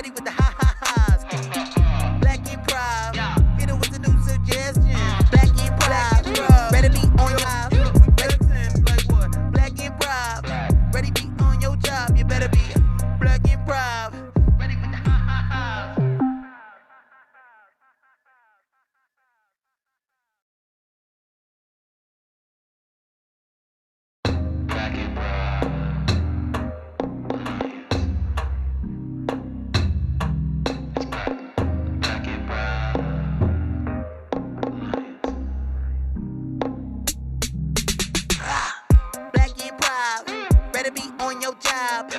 ready with the ha-ha-has. Black Improv, hit it with the new suggestion. Black Improv, ready be on your job. Like what? Black Improv, ready be on your job. You better be Black Improv, ready with the ha-ha-has. Black Improv, ready be on your job.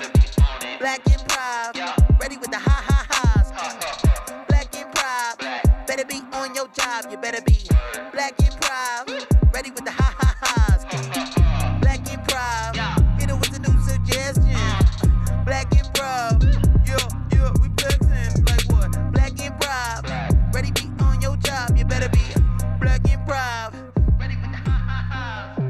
Black Improv, ready with the ha-ha-has. Black Improv, better be on your job. You better be Black Improv, ready with the ha-ha-has. Black Improv, hit it with the new suggestion. Black Improv, yeah, we flexing. Like what? Black Improv, ready be on your job. You better be Black Improv, ready with the ha-ha-has.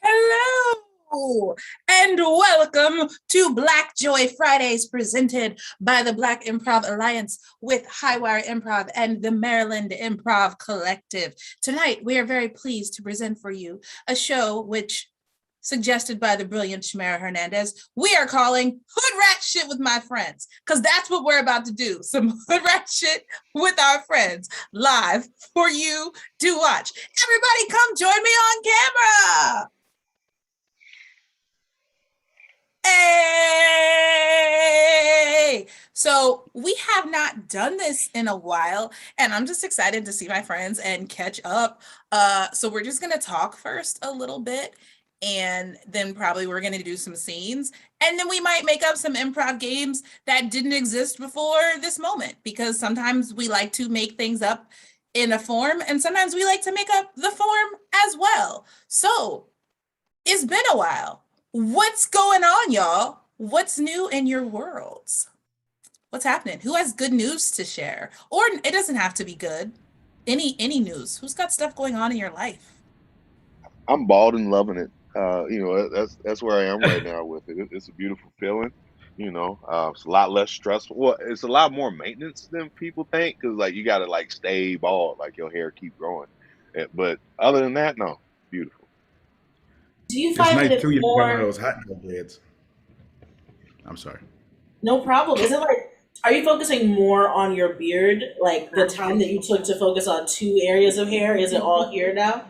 Hello and welcome to Black Joy Fridays presented by the Black Improv Alliance with Highwire Improv and the Maryland Improv Collective. Tonight, we are very pleased to present for you a show which, suggested by the brilliant Chamera Hernandez, we are calling Hoodrat Shit with My Friends, because that's what we're about to do. Some Hoodrat shit with our friends, live for you to watch. Everybody come join me on camera. Hey! So we have not done this in a while, and I'm just excited to see my friends and catch up. So we're just gonna talk first a little bit, and then probably we're gonna do some scenes, and then we might make up some improv games that didn't exist before this moment, because sometimes we like to make things up in a form, and sometimes we like to make up the form as well. So it's been a while. What's going on, y'all? What's new in your worlds? What's happening? Who has good news to share? Or it doesn't have to be good. Any news? Who's got stuff going on in your life? I'm bald and loving it. That's where I am right now with it. It's a beautiful feeling. It's a lot less stressful. Well, it's a lot more maintenance than people think, because like you got to like stay bald, like your hair keep growing. But other than that, no, beautiful. Do you find nice that too, you got one of more? those hot dog heads. I'm sorry. No problem. Is it like, are you focusing more on your beard? Like the time that you took to focus on two areas of hair, is it all here now?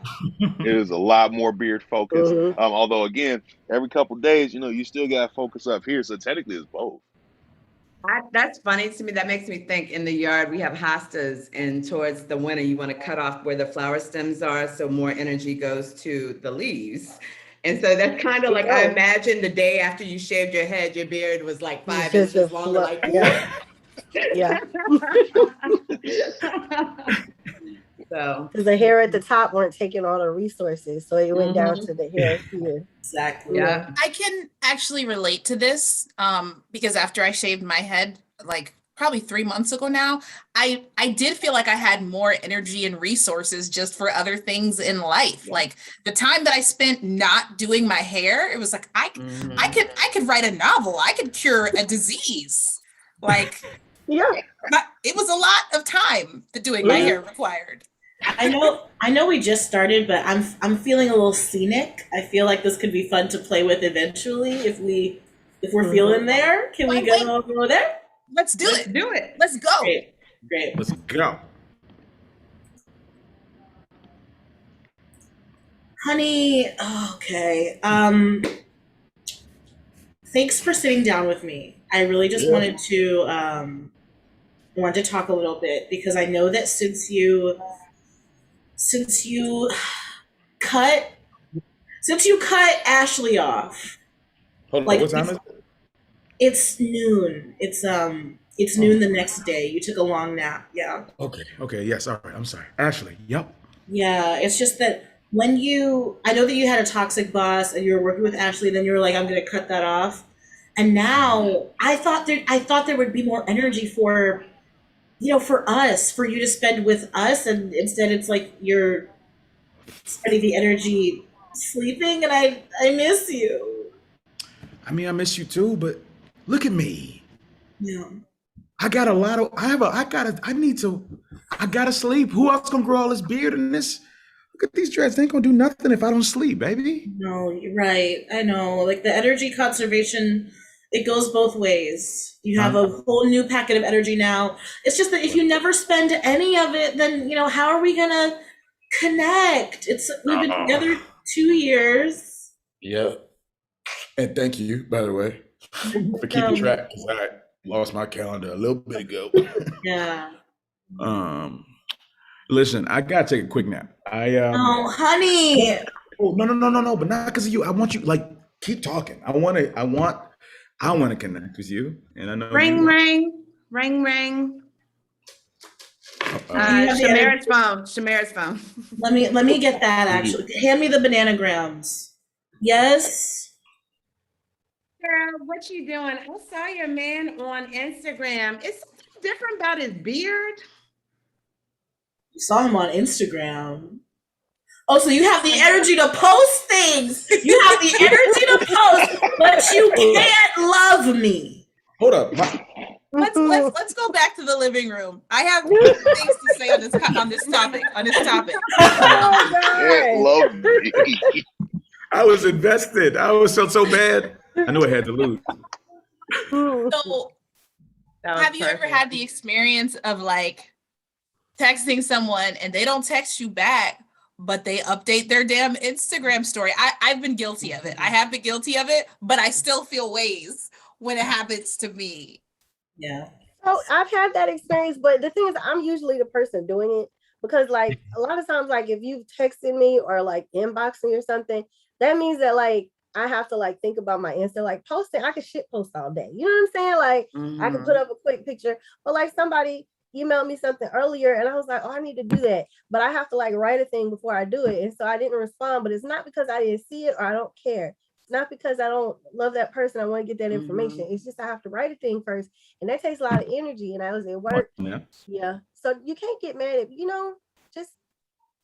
It is a lot more beard focused. Although again, every couple days, you still got to focus up here. So technically, it's both. That's funny to me. That makes me think in the yard we have hostas, and towards the winter you want to cut off where the flower stems are so more energy goes to the leaves. And so that's kind of like, I imagine the day after you shaved your head, your beard was like 5 inches longer. Like, yeah. So because the hair at the top weren't taking all the resources, so it went down to the hair here. Exactly. Yeah. I can actually relate to this because after I shaved my head, like probably 3 months ago now, I did feel like I had more energy and resources just for other things in life. Yeah. Like the time that I spent not doing my hair, it was like I could write a novel. I could cure a disease. Like it was a lot of time that doing my hair required. I know we just started, but I'm feeling a little scenic. I feel like this could be fun to play with eventually if we're feeling there. Can we go there? Let's do it. Let's go. Great. Let's go. Honey, okay. Thanks for sitting down with me. I really just wanted to talk a little bit, because I know that since you cut Ashley off. Hold on, like, what time is it? It's noon. It's noon the next day. You took a long nap. Yeah. Okay. Yes. All right. I'm sorry. Ashley. Yep. Yeah. It's just that I know that you had a toxic boss and you were working with Ashley, then you were like, I'm going to cut that off. And now I thought there would be more energy for us, for you to spend with us. And instead it's like you're spending the energy sleeping, and I miss you. I mean, I miss you too, but look at me. Yeah. I got a lot of, I gotta sleep. Who else gonna grow all this beard and this? Look at these dreads. They ain't gonna do nothing if I don't sleep, baby. No, you're right. I know. Like the energy conservation, it goes both ways. You have a whole new packet of energy now. It's just that if you never spend any of it, then how are we gonna connect? We've been together 2 years. Yeah. And thank you, by the way, for keeping track, because I lost my calendar a little bit ago. Yeah. Listen, I gotta take a quick nap. Oh, honey. Oh, no, but not because of you. I want you keep talking. I want to connect with you, and I know Ring. Chamera's phone. Let me get that. Actually, hand me the bananagrams. Yes. Girl, what you doing? I saw your man on Instagram. Is something different about his beard? Saw him on Instagram. Oh, so you have the energy to post things. You have the energy to post, but you can't love me. Hold up. Let's go back to the living room. I have things to say on this topic. Oh, God. Love me. I was invested. I was so bad. I knew I had to lose. So, have you ever had the experience of like texting someone and they don't text you back, but they update their damn Instagram story? I've been guilty of it. I have been guilty of it, but I still feel ways when it happens to me. Yeah. So I've had that experience, but the thing is, I'm usually the person doing it because, like, a lot of times, like, if you've texted me or like inboxing or something, that means that like I have to like think about my Insta, like posting. I could shit post all day. You know what I'm saying? Like, I could put up a quick picture, but like somebody emailed me something earlier, and I was like, oh, I need to do that, but I have to like write a thing before I do it, and so I didn't respond. But it's not because I didn't see it or I don't care. It's not because I don't love that person. I want to get that information. It's just I have to write a thing first, and that takes a lot of energy. And I was at work. Yeah. So you can't get mad at, just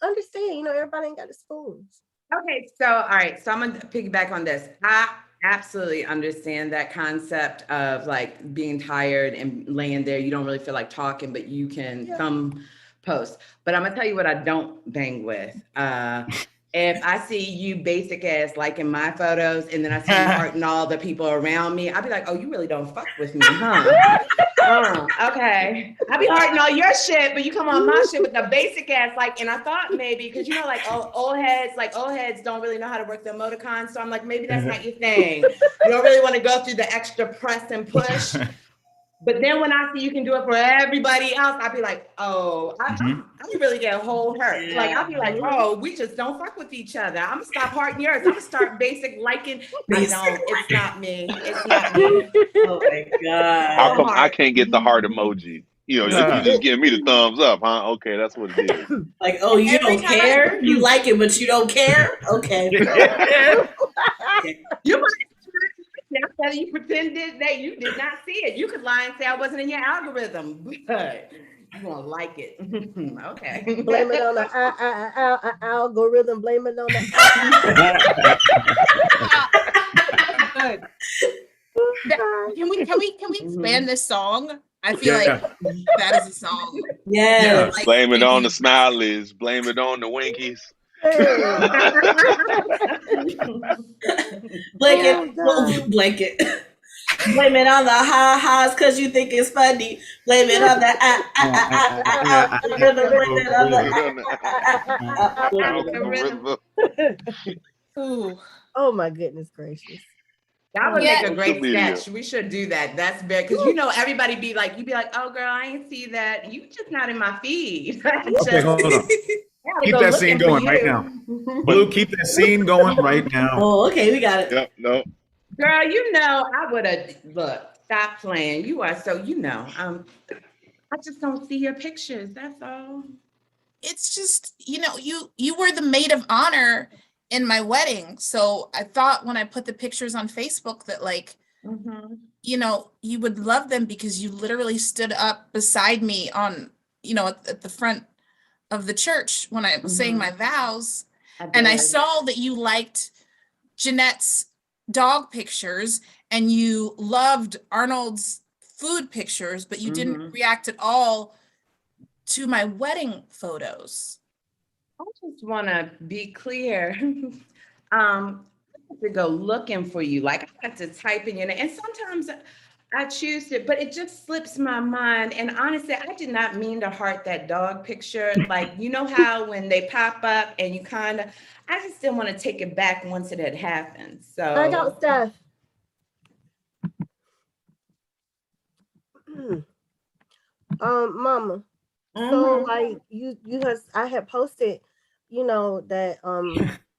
understand, everybody ain't got the spoons. Okay, so all right, so I'm gonna piggyback on this. I absolutely understand that concept of like being tired and laying there. You don't really feel like talking, but you can come post. But I'm gonna tell you what I don't bang with. If I see you basic ass liking my photos and then I see you hearting all the people around me, I'll be like, oh, you really don't fuck with me, huh? Okay. I'll be hearting all your shit, but you come on my shit with the basic ass, like, and I thought maybe, because like old heads don't really know how to work the emoticons. So I'm like, maybe that's not your thing. You don't really want to go through the extra press and push. But then when I see you can do it for everybody else, I'll be like, oh, I really get a whole hurt. Yeah. Like, I'll be like, oh, we just don't fuck with each other. I'm going to stop hearting yours. I'm going to start basic liking. It's not me. It's not me. Oh, my God. How come I can't get the heart emoji? You just give me the thumbs up, huh? Okay, that's what it is. Like, oh, you don't care? You like it, but you don't care? Okay. You might. After you pretended that you did not see it. You could lie and say I wasn't in your algorithm, but you won't like it. Okay. Blame it on the algorithm. Blame it on the. Can we expand this song? I feel like that is a song. Yeah. Like, blame it on the smileys. Blame it on the winkies. Blanket. Blame it on the ha-has because you think it's funny. Blame it on the Oh my goodness gracious. That would make a great sketch. We should do that. That's bad because everybody be like, you'd be like, oh girl, I ain't see that. You just not in my feed. Okay, hold on. Keep that scene going right now. Blue, keep that scene going right now. Oh, okay, we got it. Yep, no. Girl, I would have, stop playing. You are so, I just don't see your pictures. That's all. It's just, you were the maid of honor in my wedding. So I thought when I put the pictures on Facebook that you would love them because you literally stood up beside me on, at the front of the church when I was saying my vows. And I saw that you liked Jeanette's dog pictures and you loved Arnold's food pictures, but you didn't react at all to my wedding photos. I just want to be clear. I have to go looking for you. Like I have to type in your name. And sometimes I choose it, but it just slips my mind. And honestly, I did not mean to heart that dog picture. Like, you know how when they pop up and you I just didn't want to take it back once it had happened. So I got Steph. Mama. So like I had posted, that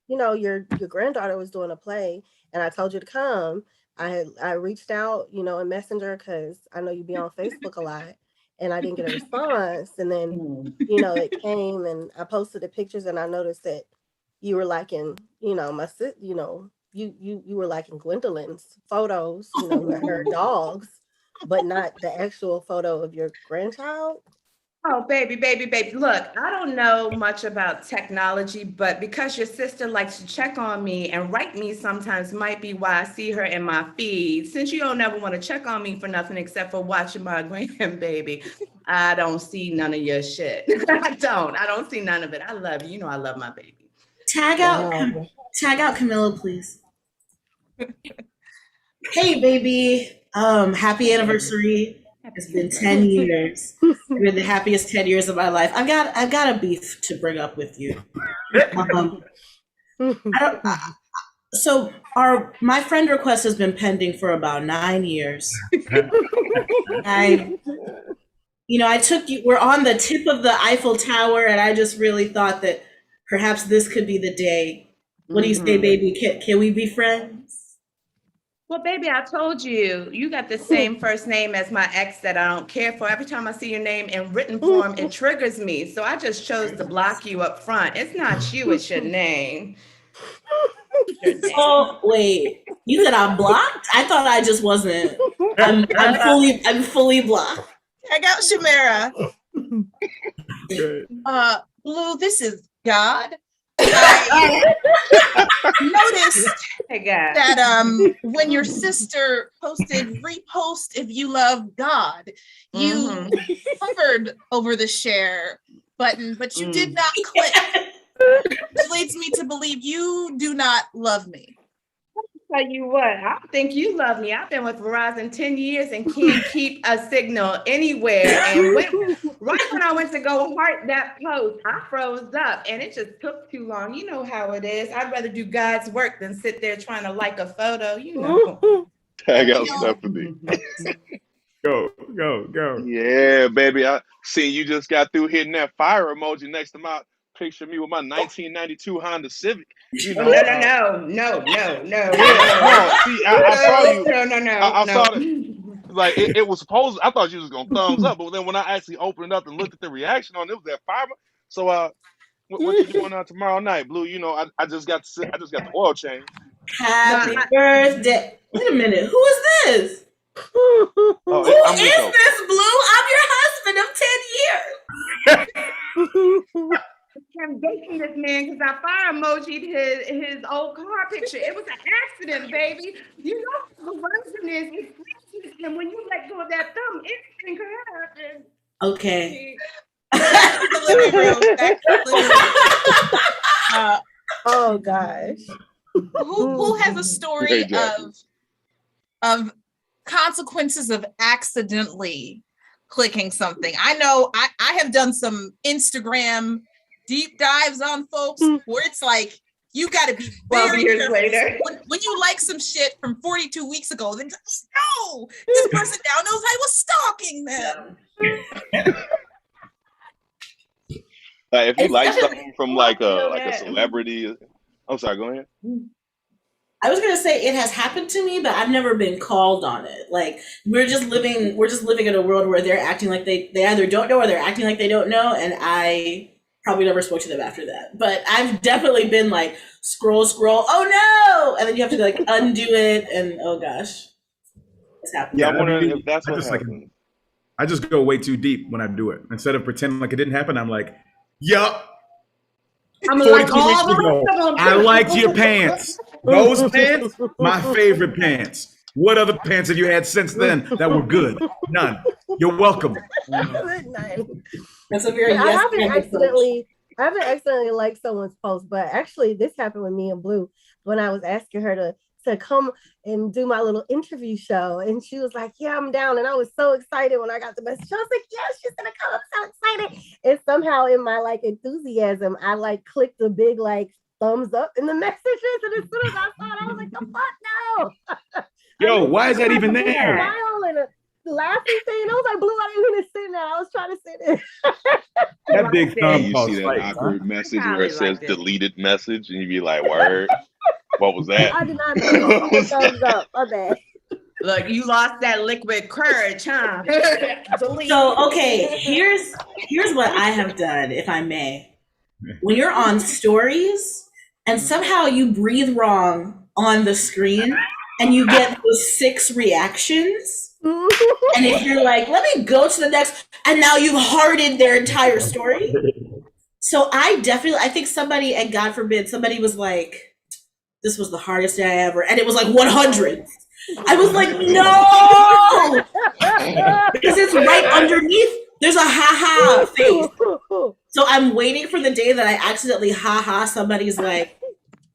your granddaughter was doing a play and I told you to come. I reached out, in Messenger because I know you be on Facebook a lot and I didn't get a response. And then, it came and I posted the pictures and I noticed that you were liking, you were liking Gwendolyn's photos, with her dogs, but not the actual photo of your grandchild. Oh, baby. Look, I don't know much about technology, but because your sister likes to check on me and write me sometimes might be why I see her in my feed. Since you don't ever want to check on me for nothing except for watching my grandbaby, I don't see none of your shit. I don't see none of it. I love you. You know I love my baby. Tag out Camilla, please. Hey, baby. Happy anniversary. It's been 10 years. It's been the happiest 10 years of my life. I've got a beef to bring up with you. My friend request has been pending for about 9 years. I took you. We're on the tip of the Eiffel Tower, and I just really thought that perhaps this could be the day. What do you say, baby? Can we be friends? Well, baby, I told you, you got the same first name as my ex that I don't care for. Every time I see your name in written form, it triggers me. So I just chose to block you up front. It's not you, it's your name. Oh, wait. You said I'm blocked? I thought I just wasn't. I'm fully blocked. I got Chamera. Blue, this is God. I noticed that when your sister posted repost if you love God, you hovered over the share button, but you did not click. Which leads me to believe you do not love me. Tell you what, I think you love me. I've been with Verizon 10 years and can't keep a signal anywhere. And right when I went to go heart that post, I froze up and it just took too long. You know how it is. I'd rather do God's work than sit there trying to like a photo, Tag out Stephanie. Go. Yeah, baby. I see you just got through hitting that fire emoji next to my picture of me with my 1992 Honda Civic. No. See, I saw you. I saw that. Like it was supposed. I thought you was gonna thumbs up, but then when I actually opened it up and looked at the reaction on it, was that fire. So what you doing tomorrow night, Blue? I just got the oil change. Happy birthday. Wait a minute. Who is this? Who is this, Blue? I'm your husband of 10 years. I'm dating this man because I fire emojied his old car picture. It was an accident, baby. You know the version is and when you let go of that thumb, anything could happen. Okay. Oh gosh. Who has a story of consequences of accidentally clicking something? I know I have done some Instagram deep dives on folks where it's like you got to be 12 years later. When you like some shit from 42 weeks ago, then no, this person now knows I was stalking them. If you like something from like a celebrity, I'm sorry, go ahead. I was gonna say it has happened to me, but I've never been called on it. Like we're just living in a world where they're acting like they either don't know or they're acting like they don't know, and I probably never spoke to them after that. But I've definitely been like scroll, oh no, and then you have to like undo it, and oh gosh, it's happened. Yeah, I'm wondering if that's what happened. I just go way too deep when I do it. Instead of pretending like it didn't happen, I'm like, yup. 42 weeks ago, I liked your pants. Those pants, my favorite pants. What other pants have you had since then that were good? None. You're welcome. Nice. That's a very I yes haven't man approach. accidentally liked someone's post, but actually this happened with me and Blue when I was asking her to come and do my little interview show. And she was like, yeah, I'm down. And I was so excited when I got the message. I was like, yeah, she's gonna come. I'm so excited. And somehow in my like enthusiasm, I like clicked the big like thumbs up in the messages. And as soon as I saw it, I was like, the fuck no. Yo, why is that even there? Smile and a laughing thing. I was like, Blue, I didn't even sit there. I was trying to sit there. That big thumb You called see that spike, awkward message where Probably it says liked it. deleted message, and you be like, "Word, what was that?" I did not know. Thumbs up. My bad. Look, you lost that liquid courage, huh? Delete. So okay, here's what I have done, if I may. When you're on stories and somehow you breathe wrong on the screen and you get those 6 reactions, and if you're like, let me go to the next, and now you've hearted their entire story. So I think somebody, and God forbid, somebody was like, this was the hardest day I ever, and it was like 100. I was like, no, because it's right underneath. There's a ha-ha face. So I'm waiting for the day that I accidentally ha-ha somebody's like,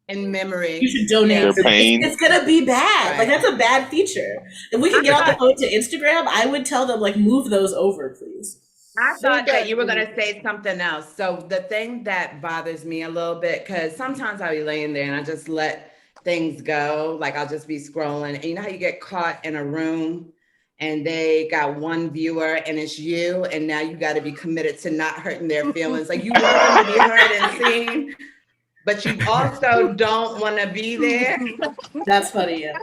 In memory. you should donate. Their pain. It's gonna be bad. Right. Like that's a bad feature. If we could get on the phone to Instagram, I would tell them like move those over, please. I thought that you were going to say something else. So the thing that bothers me a little bit, because sometimes I'll be laying there and I just let things go. Like I'll just be scrolling. And you know how you get caught in a room and they got one viewer and it's you, and now you got to be committed to not hurting their feelings. Like you want them to be heard and seen, but you also don't want to be there. That's funny. Yeah.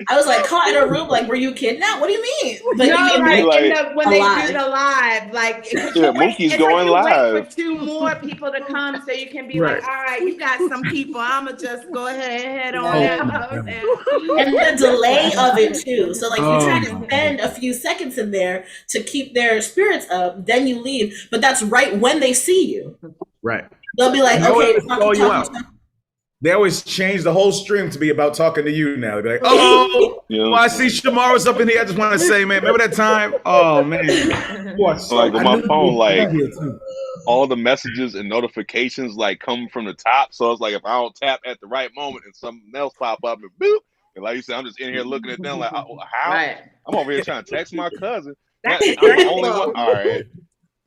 I was like caught in a room. Like, were you kidnapped? What do you mean? But No, you mean like, when they alive. do the live, like Yeah, Mookie's going you live. wait for 2 more people to come so you can be Right. like, all right, you got some people. I'ma just go ahead and head on Yeah. out. and the delay of it too. So like you try to spend a few seconds in there to keep their spirits up, then you leave. But that's right when they see you. Right. They'll be like, You know okay, what? They call you out. They always change the whole stream to be about talking to you now. They're like, oh, Yeah. well, I see Shamara's up in here. I just want to say, man, remember that time? Oh, man. Boy, Like on my phone, like here too. all the messages and notifications like come from the top. So it's like if I don't tap at the right moment and something else pop up and boop. And like you said, I'm just in here looking at them like, oh, how? Right. I'm over here trying to text my cousin. That's I'm the only stressful. one. All right.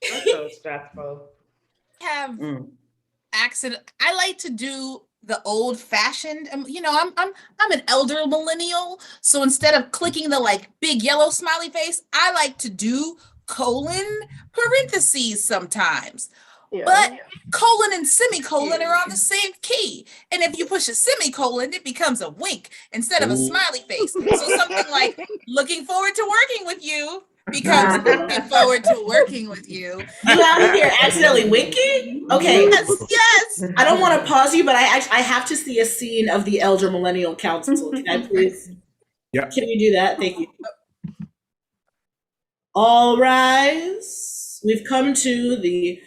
That's so stressful. Have accident. I like to do the old fashioned, you know, I'm an elder millennial. So instead of clicking the like big yellow smiley face, I like to do parentheses sometimes. Yeah. But colon and semicolon are on the same key. And if you push a semicolon, it becomes a wink instead of a smiley face. So something like looking forward to working with you becomes looking forward to working with you. You out here accidentally winking? Okay. Yes. I don't want to pause you, but I have to see a scene of the Elder Millennial Council. Can I please? Yeah. Can we do that? Thank you. All rise. We've come to the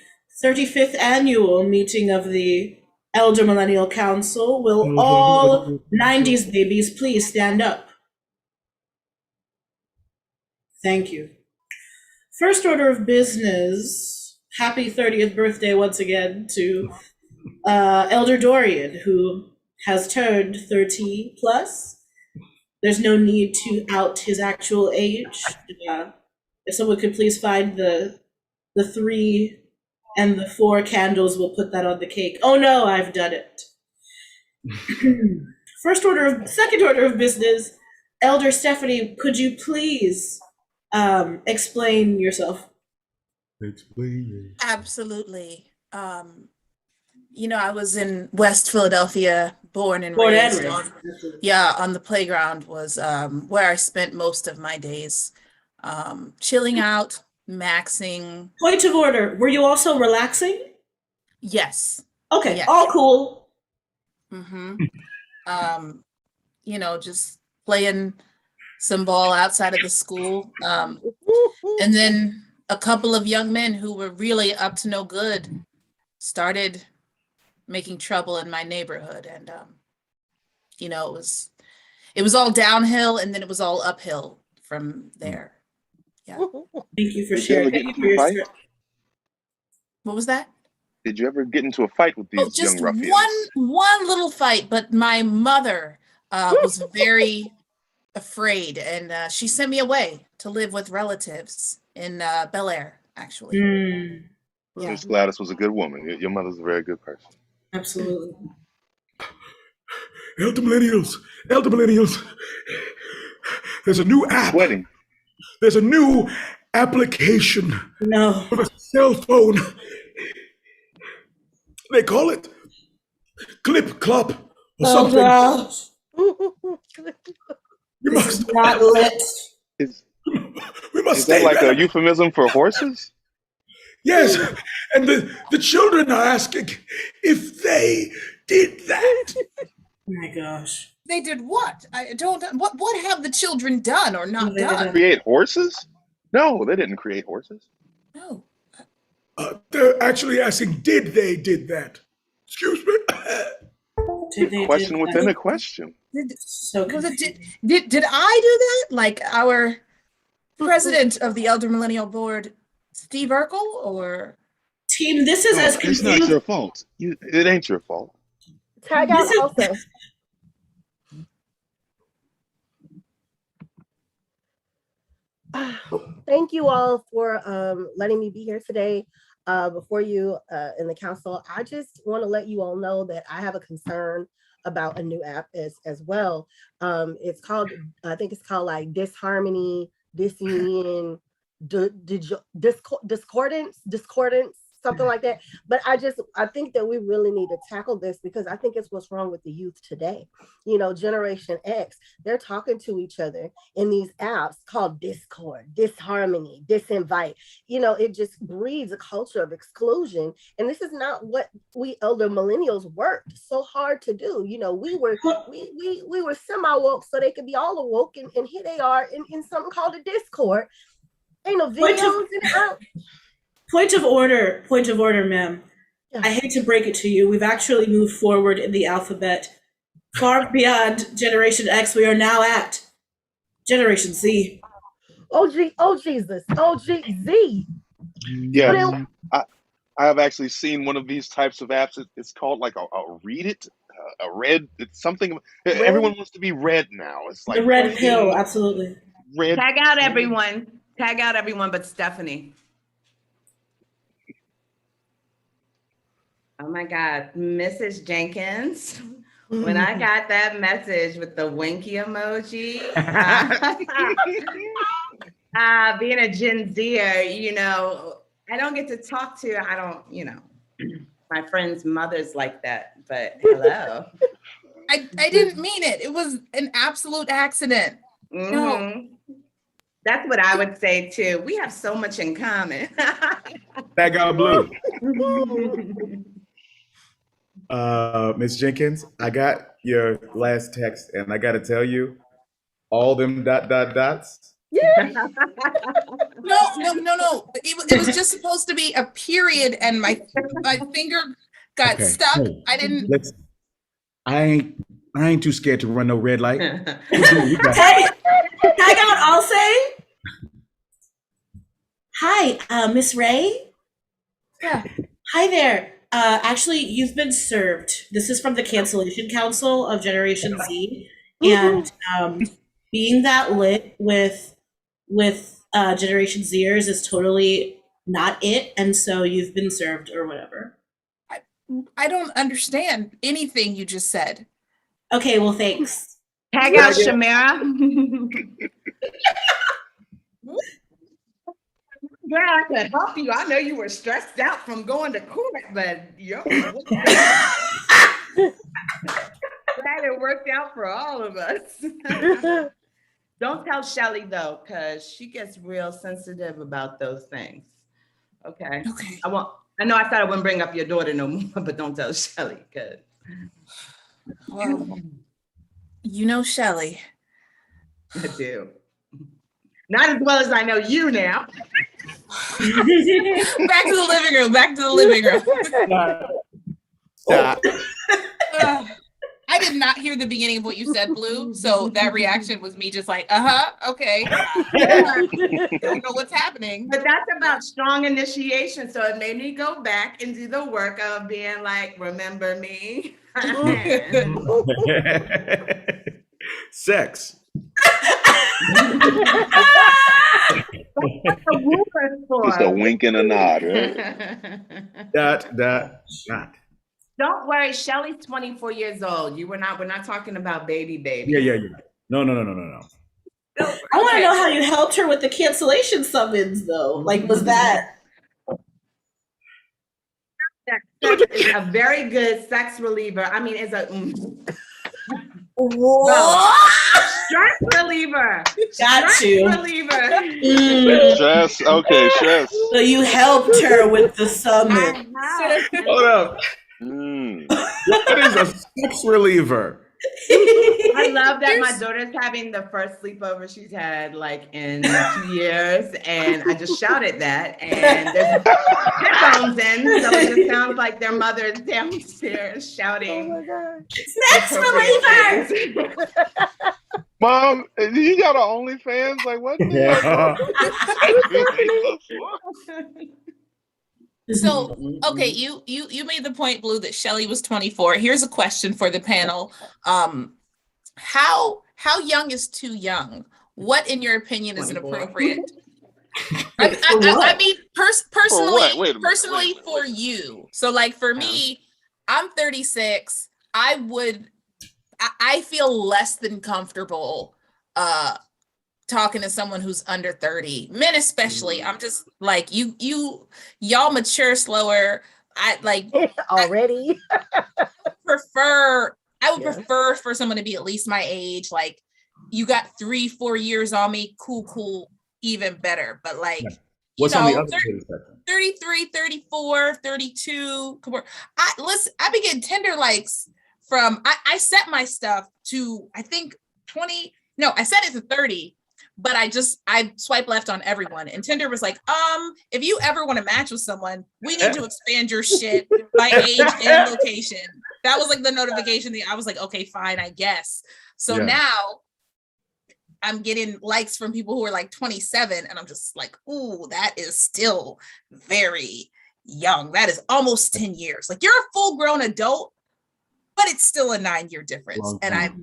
35th annual meeting of the Elder Millennial Council. Will all 90s babies please stand up? Thank you. First order of business. Happy 30th birthday once again to Elder Dorian, who has turned 30 plus. There's no need to out his actual age. If someone could please find the 3 and the 4 candles, we'll put that on the cake. Oh no, I've done it. Second order of business. Elder Stephanie, could you please explain yourself? Absolutely. You know, I was in West Philadelphia, born and raised. On the playground was where I spent most of my days, chilling out, maxing. Point of order. Were you also relaxing? Yes. Okay, Yes. all cool. You know, just playing some ball outside of the school. And then a couple of young men who were really up to no good started making trouble in my neighborhood. And you know, it was all downhill and then it was all uphill from there. Yeah. Thank you for Did you ever sharing. get Thank you into for a your fight? story. What was that? Did you ever get into a fight with Oh, these just young ruffians? one little fight, but my mother was very afraid, and she sent me away to live with relatives in Bel Air, actually. Mm, Yeah. Miss Gladys was a good woman. Your mother's a very good person. absolutely. Elder millennials. There's a new app. Sweating. There's a new application No. for a cell phone. They call it Clip Clop or Oh something. gosh. We This is must, not lit. Is we must is that stay like a relevant. euphemism for horses? Yes, and the children are asking if they did that. Oh my gosh. They did what? I don't. What have the children done or not They done? didn't. Create horses? No, they didn't create horses. No. They're actually asking, did they did that? Excuse me. Did they Question do within that? a question. So Was it confusing. did I do that? Like our president of the Elder Millennial Board, Steve Urkel, or Team, this is No, as it's not confusing. your fault. It ain't your fault. Tag out This is- also. Thank you all for letting me be here today before you in the council. I just want to let you all know that I have a concern about a new app as well. It's called, I think it's called like Disharmony, Disunion, Discordance, something like that. But I think that we really need to tackle this because I think it's what's wrong with the youth today. You know, Generation X, they're talking to each other in these apps called Discord, Disharmony, Disinvite. You know, it just breeds a culture of exclusion. And this is not what we elder millennials worked so hard to do. You know, we were semi-woke so they could be all awoke, and here they are in something called a Discord. Ain't no videos in it. Point of order, ma'am. Yeah. I hate to break it to you. We've actually moved forward in the alphabet far beyond Generation X. We are now at Generation Z. Oh Jesus, Z. Yes, I have actually seen one of these types of apps. It's called like a Read It, a Red. It's something. Everyone wants to be red now. It's like The red pill, absolutely. red. Tag out everyone. Tag out everyone but Stephanie. Oh my God, Mrs. Jenkins. When I got that message with the winky emoji, being a Gen Zer, you know, I don't get to talk to, my friends' mothers like that, but hello. I didn't mean it. It was an absolute accident. Mhm. That's what I would say too. We have so much in common. That got blue. Miss Jenkins, I got your last text, and I got to tell you, all them dots. No. It was just supposed to be a period, and my finger got Okay. stuck. Hey, I didn't. I ain't too scared to run no red light. You got Tag out, I'll say. Hi, Miss Ray. Yeah. Hi there. Actually, you've been served. This is from the Cancellation Council of Generation Z, and being that lit with Generation Zers is totally not it, and so you've been served or whatever. I don't understand anything you just said. Okay, well, thanks. Tag out Chamera. Glad I could help you. I know you were stressed out from going to court, but glad it worked out for all of us. Don't tell Shelly though, because she gets real sensitive about those things. Okay. Okay. I know I said I wouldn't bring up your daughter no more, but don't tell Shelly, because Well, you know Shelly. I do. Not as well as I know you now. Back to the living room. Back to the living room. Stop. I I did not hear the beginning of what you said, Blue. So that reaction was me just like, okay. Don't know what's happening. But that's about strong initiation. So it made me go back and do the work of being like, remember me. Sex. Just a wink and a nod, right? Dot. Don't worry, Shelly's 24 years old. We're not talking about baby. Yeah. No. I want to know how you helped her with the cancellation summons, though. Like, was that? Sex is a very good sex reliever. I mean, it's a stress reliever. Got you. Reliever. Stress. Okay, stress. So you helped her with the summon. Hold up. What is a sex reliever? I love that my daughter's having the first sleepover she's had like in 2 years, and I just shouted that, and there's headphones in, so it just sounds like their mother's downstairs shouting. Oh my God. Sex reliever. Mom, you got an OnlyFans? Like what? So, okay, you made the point, Blue, that Shelly was 24. Here's a question for the panel. How young is too young? What, in your opinion, is 24. inappropriate? I mean, personally, Wait. for you. So, like, for me, I'm 36. I feel less than comfortable talking to someone who's under 30, men especially. I'm just like, y'all mature slower. I like Already. I would prefer for someone to be at least my age. Like, you got 3-4 years on me, cool, even better. But like, what's on the other 33, 34, 32. I be getting Tinder likes from, I set my stuff to, I think 20, no, I set it to 30. But I swipe left on everyone. And Tinder was like, if you ever want to match with someone, we need to expand your shit by age and location. That was like the notification. I was like, okay, fine, I guess. So now I'm getting likes from people who are like 27. And I'm just like, ooh, that is still very young. That is almost 10 years. Like, you're a full grown adult, but it's still a 9-year difference. And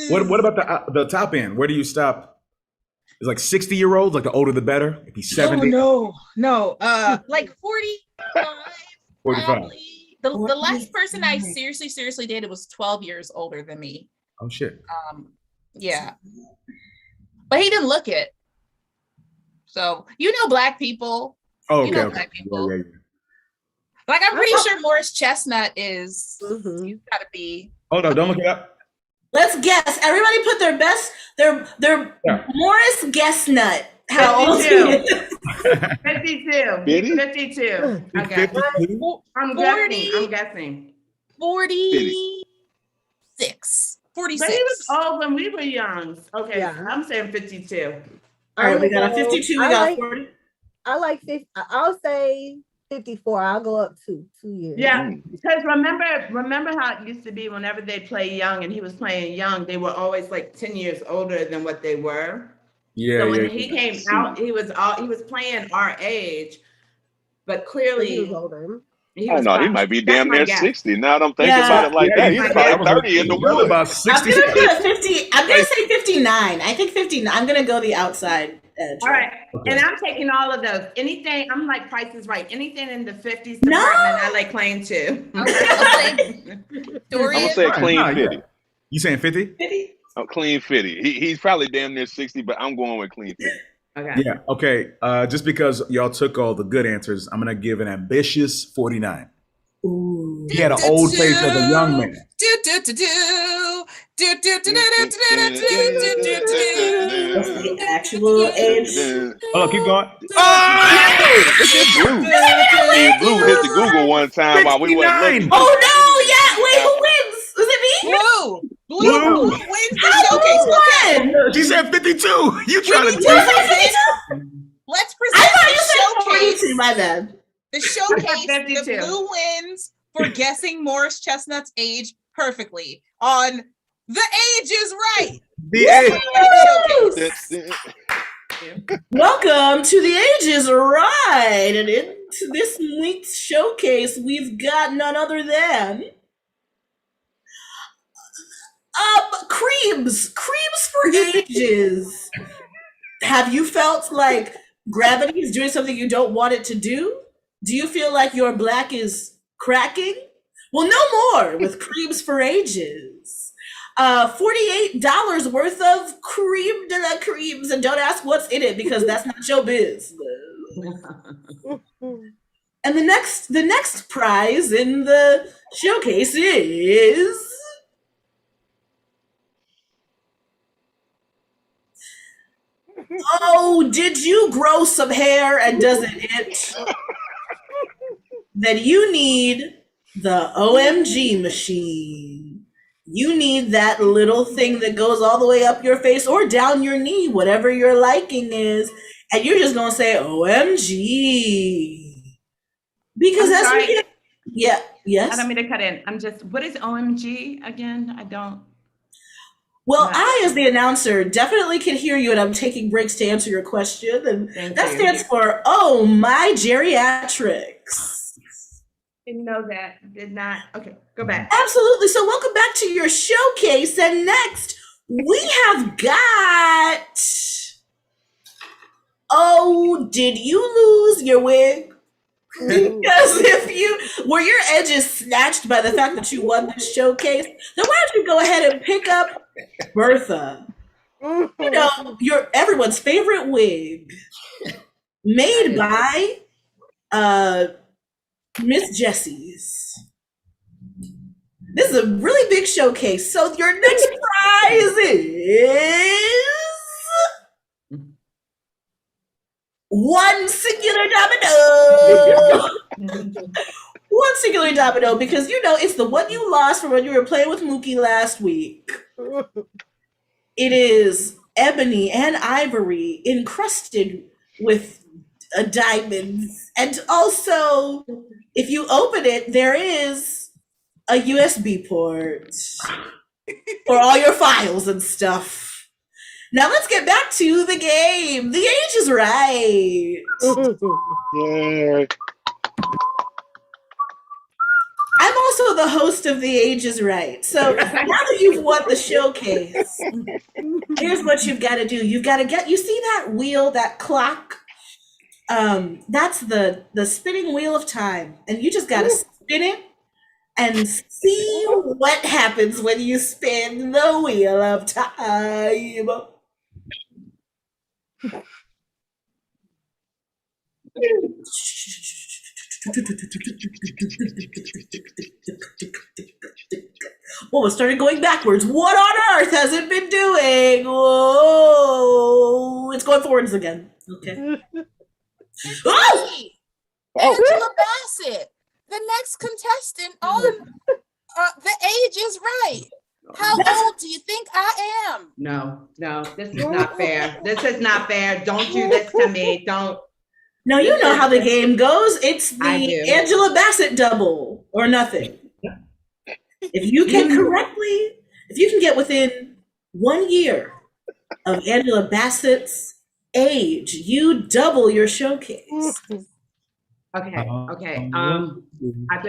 What about the top end? Where do you stop? It's like 60-year-olds, like the older the better. If he's 70. No. Like 45. 45. Probably. The last person I seriously dated was 12 years older than me. Oh shit. Yeah. But he didn't look it. So, Black people. Oh, okay. Black people. Oh, yeah. Like, I'm pretty sure Morris Chestnut is, he's gotta be. Hold on, don't look it up. Let's guess. Everybody put their Morris guess nut. How old is he? 52. 52. Okay. 52? I'm guessing. 46. 46. But he was old when we were young. Okay, Yeah. I'm saying 52. All right, we got a 52. We got 40. I like 50. I'll say 54. I'll go up 2 years. Yeah, because remember how it used to be whenever they play young and he was playing young, they were always like 10 years older than what they were. Yeah. So when he came out, he was playing our age, but clearly He was older. He might be damn near 60. Now that I'm thinking about it like that, he's probably 30 in the woods. About 60. I'm gonna put 50. I'm gonna say 59. I think 59. I'm gonna go the outside edge. all right. Okay. And I'm taking all of those. Anything, I'm like, Price is Right. Anything in the 50s department, I like claim to. I'm gonna say a clean 50. You saying 50? 50? Oh, clean 50. He's probably damn near 60, but I'm going with clean 50. Okay. Yeah. Okay. Just because y'all took all the good answers, I'm gonna give an ambitious 49. Ooh. He had an old face as a young man. What's the actual age? Oh, keep going. Blue hit the Google one time while we wasn't looking. Oh no! Yeah. Wait, who wins? Was it me? Blue wins the showcase. Okay. She said 52. You trying to Did I say 52? Let's I present thought you the said showcase. 42. My bad. The showcase. 52. The Blue wins for guessing Morris Chestnut's age perfectly on The Age is Right. The Showcase. Welcome to The Age is Right, and in this week's showcase, we've got none other than creams for ages. Have you felt like gravity is doing something you don't want it to do? Do you feel like your black is cracking? Well, no more with creams for ages. $48 worth of cream de la creams, and don't ask what's in it because that's not your business. And the next prize in the showcase is oh, did you grow some hair and does it itch? Then you need the OMG machine. You need that little thing that goes all the way up your face or down your knee, whatever your liking is. And you're just gonna say OMG. Because I'm sorry. Yes. I don't mean to cut in. What is OMG again? I don't. Well, I, as the announcer, definitely can hear you, and I'm taking breaks to answer your question. And that stands for, oh, my geriatrics. Didn't know that. Did not. Okay, go back. Absolutely. So welcome back to your showcase. And next, we have got, oh, did you lose your wig? Because were your edges snatched by the fact that you won this showcase, then why don't you go ahead and pick up Bertha? You know, everyone's favorite wig, made by Miss Jessie's. This is a really big showcase. So your next prize is one singular domino. One singular domino, because you know it's the one you lost from when you were playing with Mookie last week. It is ebony and ivory encrusted with diamonds. And also, if you open it, there is a USB port for all your files and stuff. Now let's get back to the game. The Age is Right. Yeah. I'm also the host of The Age is Right. So now that you've won the showcase, here's what you've got to do. You've got to you see that wheel, that clock? That's the spinning wheel of time. And you just got to spin it and see what happens when you spin the wheel of time. Well, it started going backwards. What on earth has it been doing? Whoa! It's going forwards again. Okay. Oh! Angela Bassett, the next contestant on The Age is Right. How old do you think I am? No, this is not fair. This is not fair. Don't do this to me. Don't. No, you know how the game goes. It's the Angela Bassett double or nothing. If you can get within 1 year of Angela Bassett's age, you double your showcase. Okay.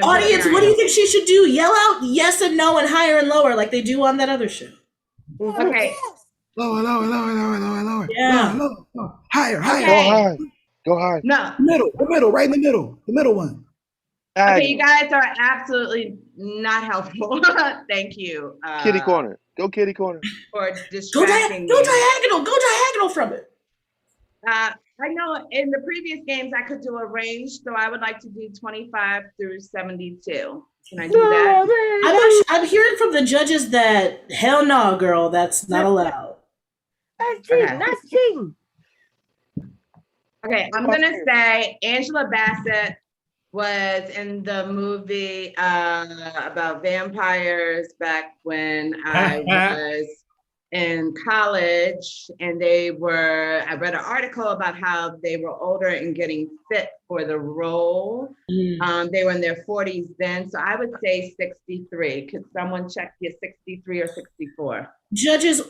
Audience, what do you think she should do? Yell out yes and no and higher and lower like they do on that other show. Okay. Lower. Yeah. Lower. Higher. Go high. No. The middle, right in the middle. The middle one. Okay, you guys are absolutely not helpful. Thank you. Kitty corner. Go kitty corner. For distracting Go diagonal from it. I know in the previous games I could do a range, so I would like to do 25 through 72. Can I do that? I'm hearing from the judges that hell no, girl, that's not allowed. That's cheating. That's cheating. Okay, I'm gonna say Angela Bassett was in the movie about vampires back when I was in college, and I read an article about how they were older and getting fit for the role. They were in their 40s then, so I would say 63. Could someone check your 63 or 64? Judges.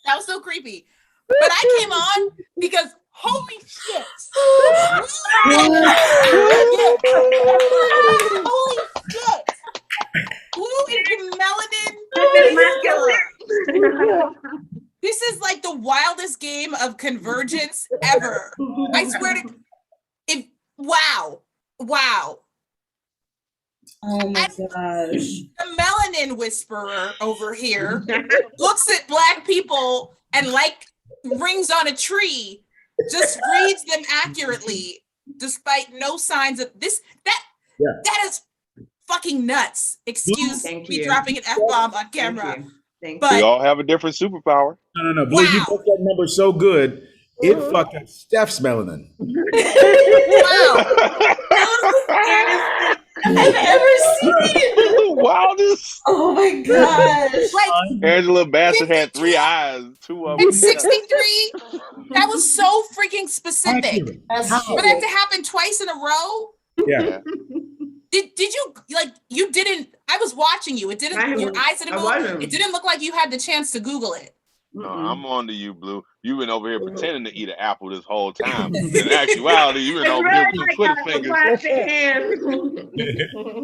That was so creepy. But I came on because holy shit. Holy shit. Blue is the melanin. This is like the wildest game of convergence ever. I swear to wow. Oh my gosh. The melanin whisperer over here looks at Black people and like rings on a tree, just reads them accurately, despite no signs of this. That is fucking nuts. Excuse me dropping an F-bomb on camera. But we all have a different superpower. No. Blue, you got that number so good, it fucking Steph's melanin. Wow. I've ever seen. Wildest. Oh my gosh. Like Angela Bassett had 3 eyes, 2 of them. at 63, that was so freaking specific. That's But that to happen twice in a row? Yeah. Did you you didn't? I was watching you. It didn't. Your eyes didn't move. It didn't look like you had the chance to Google it. No, I'm on to you, Blue. You've been over here pretending to eat an apple this whole time. In actuality, you've been over here with your Twitter fingers.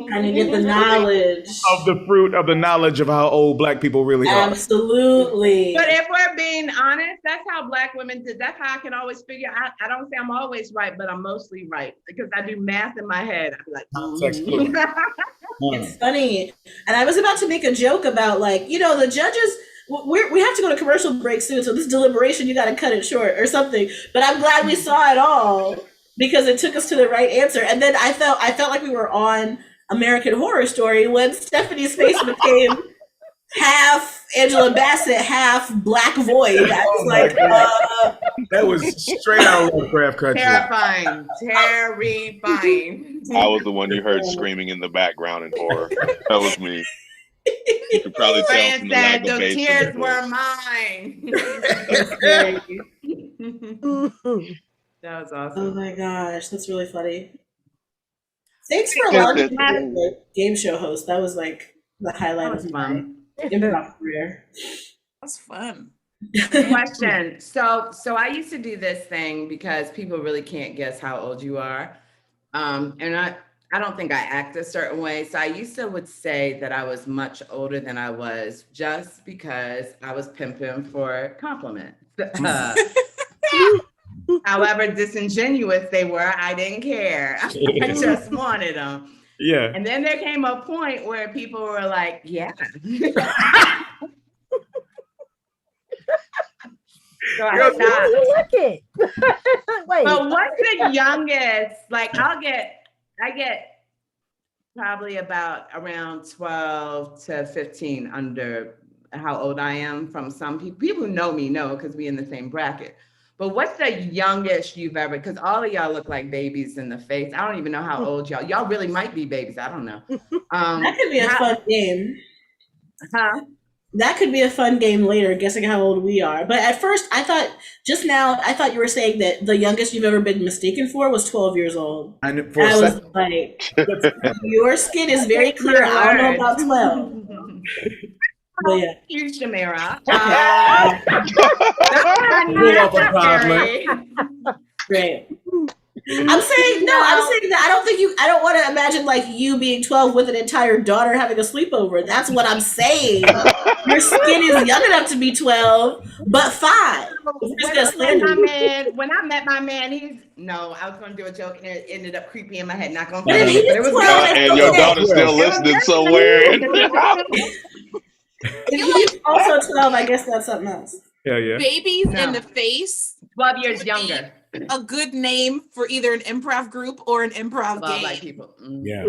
Trying to get the knowledge of the fruit of the knowledge of how old Black people really are. Absolutely. But if we're being honest, that's how Black women did. That's how I can always figure out. I don't say I'm always right, but I'm mostly right because I do math in my head. I'm like, It's funny. And I was about to make a joke about the judges. We have to go to commercial break soon, so this deliberation, you got to cut it short or something. But I'm glad we saw it all because it took us to the right answer. And then I felt like we were on American Horror Story when Stephanie's face became half Angela Bassett, half Black Void. I was like, that was straight out of Lovecraft Country. Terrifying. I was the one you heard screaming in the background in horror. That was me. You could probably tell from the lack of bass. The tears were mine. That was awesome. Oh my gosh, that's really funny. Thanks for allowing me to be a game show host. That was like the highlight of my improv career. That's fun. Question. So I used to do this thing because people really can't guess how old you are. And I don't think I act a certain way. So I would say that I was much older than I was just because I was pimping for compliments. However disingenuous they were, I didn't care. I just wanted them. Yeah. And then there came a point where people were like, yeah. So I stopped. Wait. But what's the youngest? Like I get probably about around 12 to 15 under how old I am from some people. People who know me know because we're in the same bracket. But what's the youngest you've ever, because all of y'all look like babies in the face. I don't even know how old y'all really might be babies. I don't know. That could be a fun game. Huh? That could be a fun game later, guessing how old we are. But at first, I thought you were saying that the youngest you've ever been mistaken for was 12 years old. I was like, your skin is very clear. I don't know about 12. But yeah. You, Chamera. Great. I'm saying that I don't want to imagine like you being 12 with an entire daughter having a sleepover. That's what I'm saying. Your skin is young enough to be 12, but fine. When I met my man, I was going to do a joke and it ended up creepy in my head. Not going to and your daughter's still listening somewhere. If he's also 12, I guess that's something else. Yeah. Babies in the face. 12 years younger. A good name for either an improv group or an improv game. Like people. Yeah.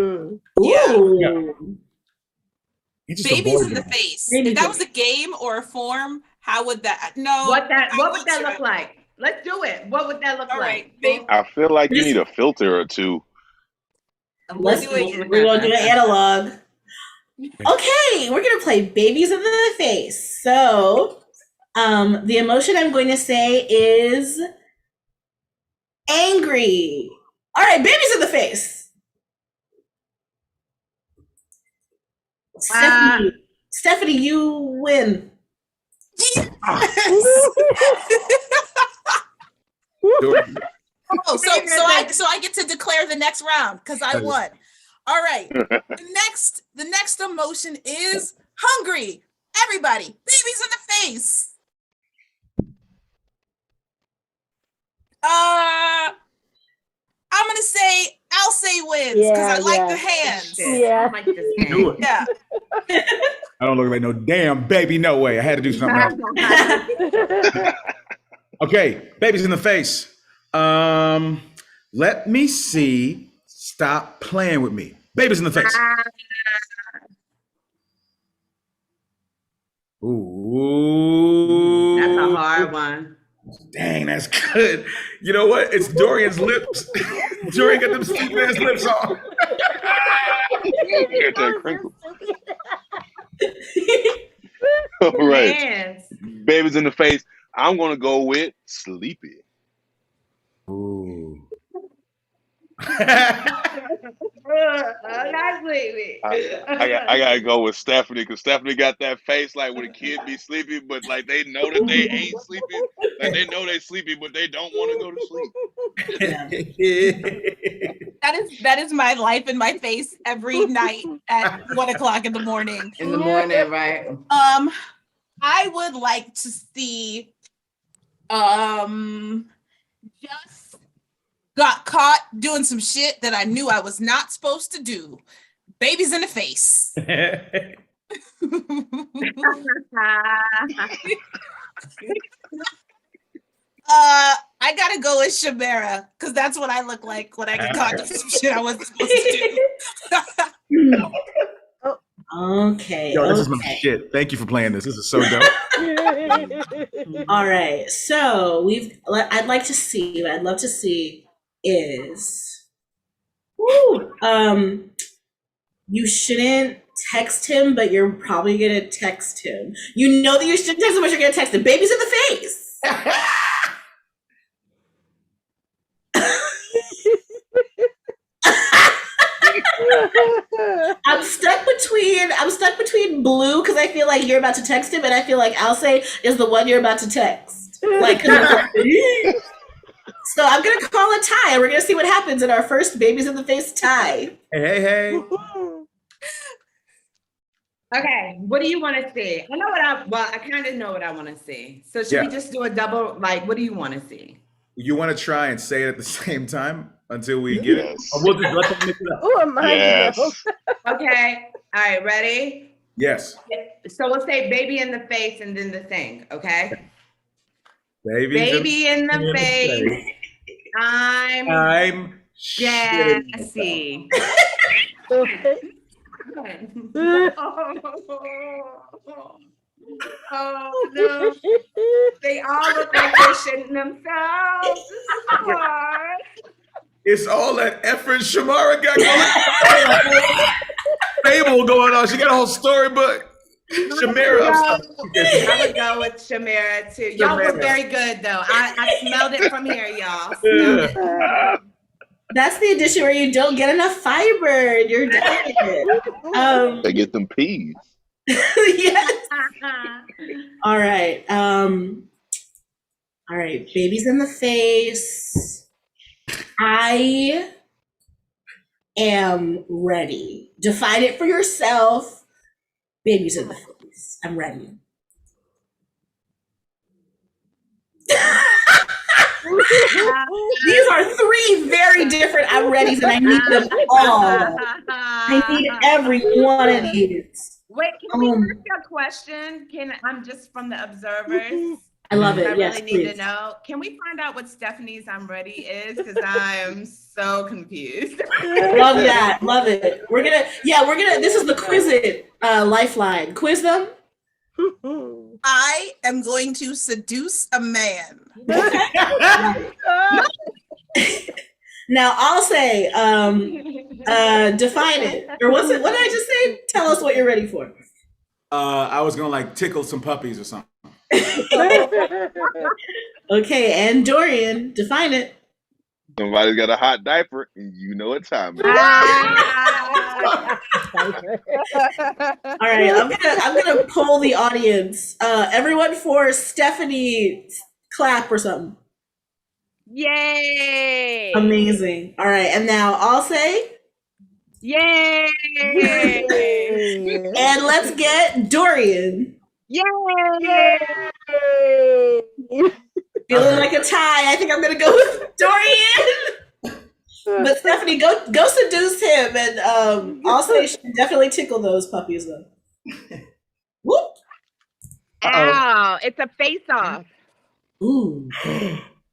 Babies in the face. If that was a game or a form, how would that? No. What would that look like? Let's do it. What would that look All like? right, I feel like you need a filter or two. We're gonna do an analog. Okay, we're gonna play Babies in the Face. So, the emotion I'm going to say is angry. All right, Babies in the Face. Stephanie, you win. Oh, so I get to declare the next round because I won. All right. The next emotion is hungry. Everybody, babies in the face. I'm gonna say I'll say wins because I like the hands. Yeah. I like this game. Do it. Yeah. I don't look like no damn baby. No way. I had to do something else. Okay, babies in the face. Let me see. Stop playing with me. Babies in the face. Ooh. That's a hard one. Dang, that's good. You know what? It's Dorian's lips. Dorian got them stupid ass lips on. Get that crinkle. All right. Hands. Babies in the face. I'm gonna go with sleepy. Ooh. Not sleepy. I gotta go with Stephanie because Stephanie got that face like when a kid be sleepy, but like they know that they ain't sleepy. Like they know they sleepy, but they don't want to go to sleep. That is my life in my face every night at 1:00 in the morning. In the morning, right? I would like to see just got caught doing some shit that I knew I was not supposed to do. Babies in the face. I gotta go with Chamera because that's what I look like when I get caught doing some shit I wasn't supposed to do. Okay. Yo, this is my shit. Thank you for playing this. This is so dope. All right. So I'd love to see is, you shouldn't text him, but you're probably gonna text him. You know that you shouldn't text him, but you're gonna text him. Babies in the face. I'm stuck between Blue because I feel like you're about to text him, and I feel like Alcé is the one you're about to text. Like, so I'm gonna call a tie, and we're gonna see what happens in our first Babies in the Face tie. Hey. Okay, what do you want to see? I kind of know what I want to see. So should we just do a double? Like, what do you want to see? You want to try and say it at the same time until we get it? Or we'll just let them mix it up. Oh, Yes. Okay. All right. Ready? Yes. So we'll say "baby in the face" and then the thing. Okay. Baby in the face. I'm Jesse. Oh no! They all look like they're shitting themselves. It's all that effort Chamera got going. Fable going on. She got a whole storybook. Chamera. I would go with Chamera too. Y'all were very good though. I smelled it from here, y'all. Smelled it. That's the edition where you don't get enough fiber. You're dead. They get them peas. Yes. All right. All right. Babies in the face. I am ready. Define it for yourself. Babies in the face. I'm ready. These are three very different I'm readies, and I need them all. I need every one of these. Wait, can we ask you a question? I'm just from the observers. I love it. I Yes, really need please. to know. Can we find out what Stephanie's "I'm ready" is? Because I am so confused. Love that. Love it. We're gonna. This is the quiz it. Lifeline. Quiz them. I am going to seduce a man. Now I'll say, define it. Or what's it? What did I just say? Tell us what you're ready for. I was gonna like tickle some puppies or something. Okay, and Dorian, define it. Somebody's got a hot diaper, and you know what time it is. All right, I'm gonna poll the audience. Everyone for Stephanie, clap or something. Yay! Amazing. All right, and now I'll say, Yay! and let's get Dorian. Yay! Feeling like a tie. I think I'm gonna go with Dorian. But Stephanie, go seduce him, and I'll say she can definitely tickle those puppies though. Whoop. Ow! It's a face-off. Ooh.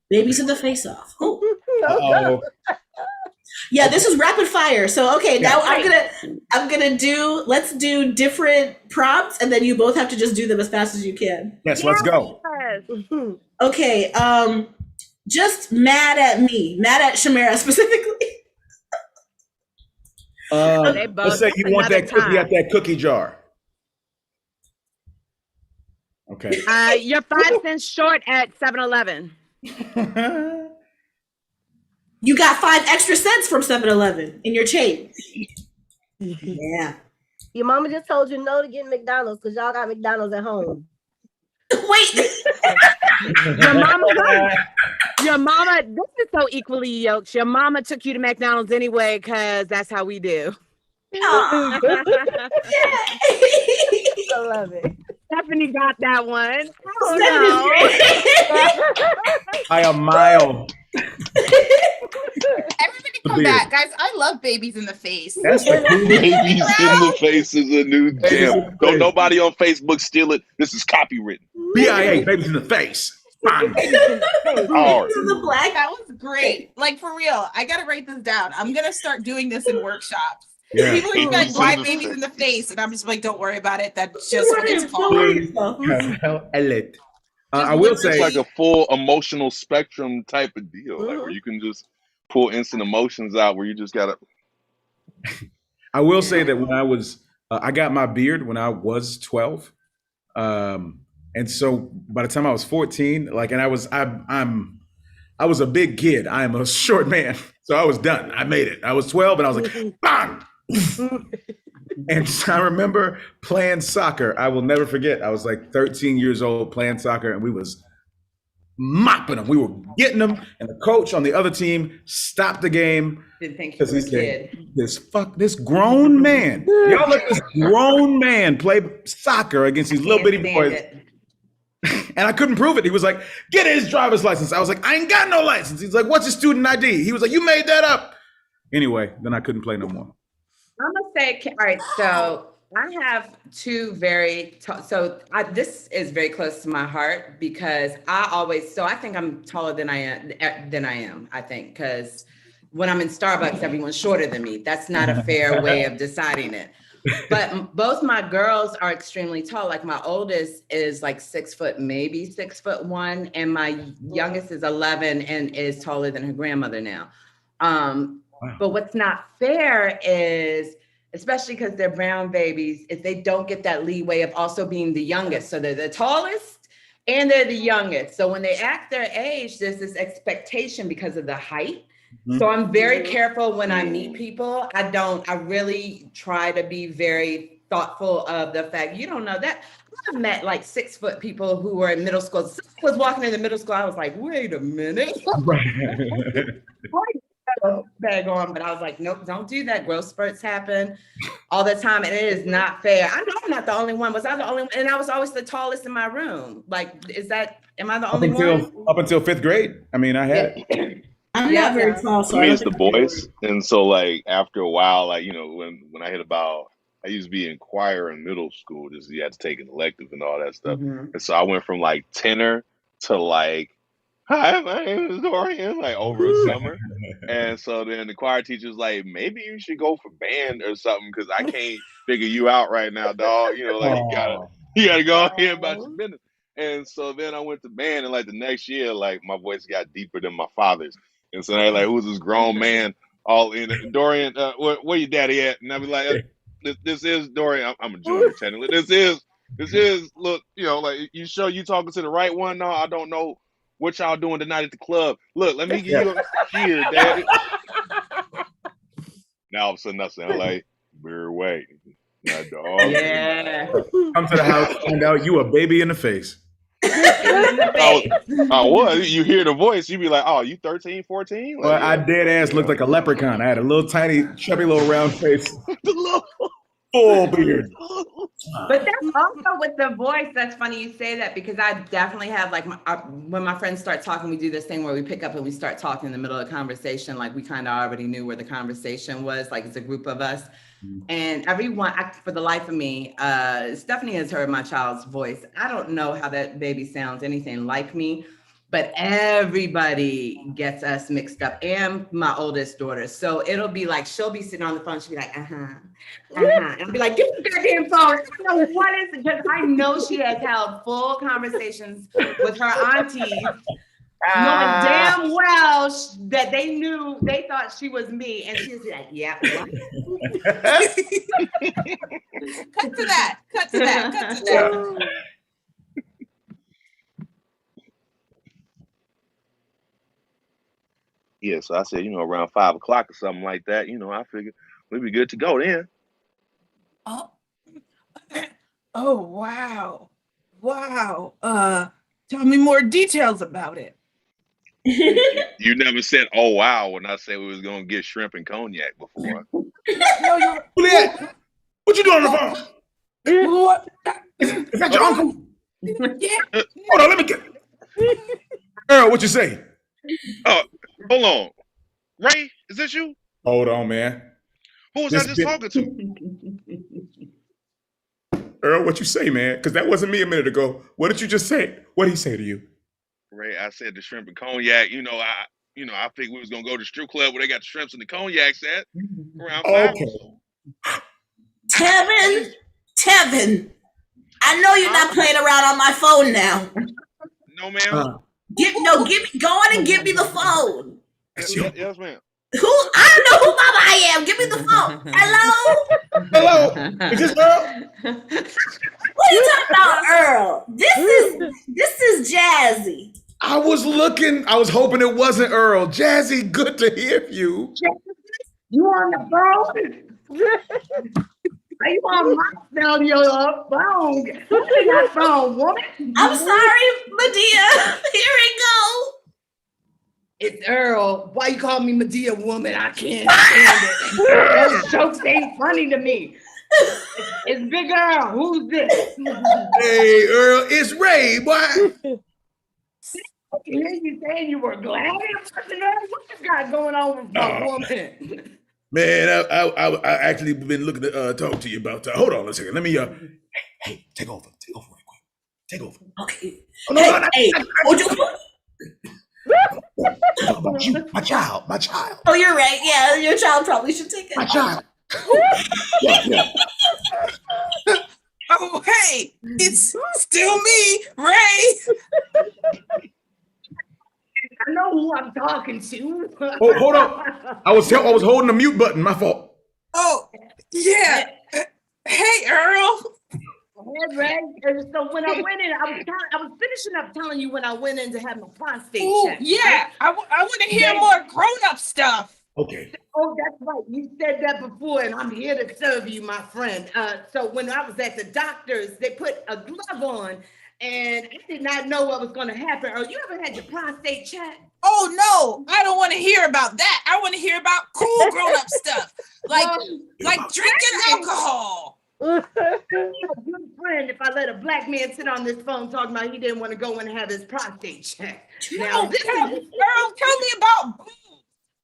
Babies in the face off. Ooh. Uh-oh. Yeah, this is rapid fire. So okay, now I'm gonna do, let's do different prompts, and then you both have to just do them as fast as you can. Yes, let's go. Yes. Okay, just mad at me, mad at Chamera specifically. They both- Let's say you want that another cookie time. out that cookie jar. Okay. You're 5 cents short at 7-Eleven. You got 5 extra cents from 7-Eleven in your change. Yeah. Your mama just told you no to get McDonald's because y'all got McDonald's at home. Wait. Your mama, this is so equally yoked. Your mama took you to McDonald's anyway, because that's how we do. Aw. I love it. Stephanie got that one. Stephanie's I am mild. Everybody come Beard. back. Guys, I love babies in the face. That's the Babies in the face is a new jam. Don't nobody on Facebook steal it. This is copywritten. BIA, babies in the face. Fine. Hard. To the black. That was great. Like, for real, I gotta write this down. I'm gonna start doing this in workshops. Yeah. People are like, Babies why in the babies face. in the face? And I'm just like, don't worry about it. That's just what it's Don't called. worry yourself. I will say, It's like a full emotional spectrum type of deal, like where you can just pull instant emotions out, where you just gotta. I will say that when I was, I got my beard when I was 12, and so by the time I was 14, like, and I was a big kid. I am a short man, so I was done. I made it. I was 12, and I was like, bang. And I remember playing soccer. I will never forget. I was like 13 years old playing soccer, and we was mopping them. We were getting them, and the coach on the other team stopped the game Didn't think you because were he a said, kid. this grown man. Y'all let this grown man play soccer against these little bitty Can't boys. stand it. And I couldn't prove it. He was like, get his driver's license. I was like, I ain't got no license. He's like, what's your student ID? He was like, you made that up. Anyway, then I couldn't play no more. I'm gonna say, all right, so I have two very, this is very close to my heart because I think I'm taller than I am, I think, because when I'm in Starbucks, everyone's shorter than me. That's not a fair way of deciding it. But both my girls are extremely tall. Like my oldest is like 6 foot, maybe 6'1", and my youngest is 11 and is taller than her grandmother now. But what's not fair is, especially because they're brown babies, is they don't get that leeway of also being the youngest. So they're the tallest and they're the youngest. So when they act their age, there's this expectation because of the height. Mm-hmm. So I'm very careful when I meet people. I really try to be very thoughtful of the fact, you don't know that. I've met like 6 foot people who were in middle school. Someone was walking into middle school. I was like, wait a minute. Bag on, but I was like, nope, don't do that. Growth spurts happen all the time, and it is not fair. I know I'm not the only one. Was I the only one? And I was always the tallest in my room. Like, am I the only one? Up until 5th grade. I mean, I had. I'm not very tall, so I mean, it's the boys, and so like after a while, like when I hit about, I used to be in choir in middle school. Just you had to take an elective and all that stuff, and so I went from like tenor to like, hi, my name is Dorian, like over a summer. And so then the choir teacher was like, maybe you should go for band or something, because I can't figure you out right now, dog. Like you You gotta go ahead about your business. And so then I went to band, and like the next year, like my voice got deeper than my father's. And so they like, who's this grown man all in it? Dorian, where your daddy at? And I'd be like, this is Dorian. I'm a junior technically. This is look, like you sure you talking to the right one? No, I don't know what y'all doing tonight at the club. Look, let me give you a cheer, daddy. Now all of a sudden I sound like beer way. My dog. Yeah. Come to the house, find out you a baby in the face. What? You hear the voice, you be like, oh, you 13, 14? Like, Well, I dead ass looked like a leprechaun. I had a little tiny, chubby little round face. Full beard. But that's also with the voice. That's funny you say that, because I definitely have like when my friends start talking, we do this thing where we pick up and we start talking in the middle of the conversation. Like we kind of already knew where the conversation was, like it's a group of us. And everyone, for the life of me, Stephanie has heard my child's voice. I don't know how that baby sounds anything like me, but everybody gets us mixed up, and my oldest daughter. So it'll be like, she'll be sitting on the phone, she'll be like, and I'll be like, get the goddamn phone. I don't know what is it, because I know she has held full conversations with her aunties, knowing damn well that they thought she was me, and she was like, yeah. Cut to that. Yeah, so I said, around 5 o'clock or something like that, I figured we'd be good to go then. Oh, wow. Tell me more details about it. You never said, oh, wow, when I said we was going to get shrimp and cognac before. Juliet, what you doing on the phone? What? Is that your uncle? Yeah. Hold on, let me get. Earl, what you say? Hold on. Ray, is this you? Hold on, man. Who was I just talking to? Earl, what you say, man? Because that wasn't me a minute ago. What did you just say? What did he say to you? Ray, I said the shrimp and cognac. I think we was gonna go to the strip club where they got the shrimps and the cognacs at around 5. Okay. Tevin, I know you're not playing around on my phone now. No, ma'am. Go on and give me the phone. Yes, ma'am. I don't know who mama I am. Give me the phone. Hello? Is this Earl? What are you talking about, Earl? This is Jazzy. I was hoping it wasn't Earl. Jazzy, good to hear you. You on the phone? Are you on my phone? What's in that phone, woman? I'm sorry, Medea. Here we go. It's Earl. Why you call me Medea, woman? I can't stand it. Those jokes ain't funny to me. It's Big Earl. Who's this? Hey, Earl, it's Ray, boy. I can hear you saying you were glad. What you got going on with my woman? Man, I actually been looking to talk to you about that. Hold on a second. Let me hey, take over real quick. Take over. Okay. Oh, no, hey, talk about you, my child. Oh, you're right. Yeah, your child probably should take it. My child. Yeah. Oh, hey, it's still me, Ray. I know who I'm talking to. Oh, hold on. I was holding the mute button. My fault. Oh, yeah. Hey, Earl. Hey, Ray. And so when I went in, I was finishing up telling you when I went in to have my prostate check. Yeah, right? I want to hear more grown-up stuff. Okay. Oh, that's right. You said that before, and I'm here to serve you, my friend. So when I was at the doctor's, they put a glove on, and I did not know what was going to happen. Or you ever had your prostate checked? Oh, no, I don't want to hear about that. I want to hear about cool grown-up stuff, like drinking alcohol. I'd be a good friend if I let a black man sit on this phone talking about he didn't want to go and have his prostate checked. Now, Earl, tell me about boobs.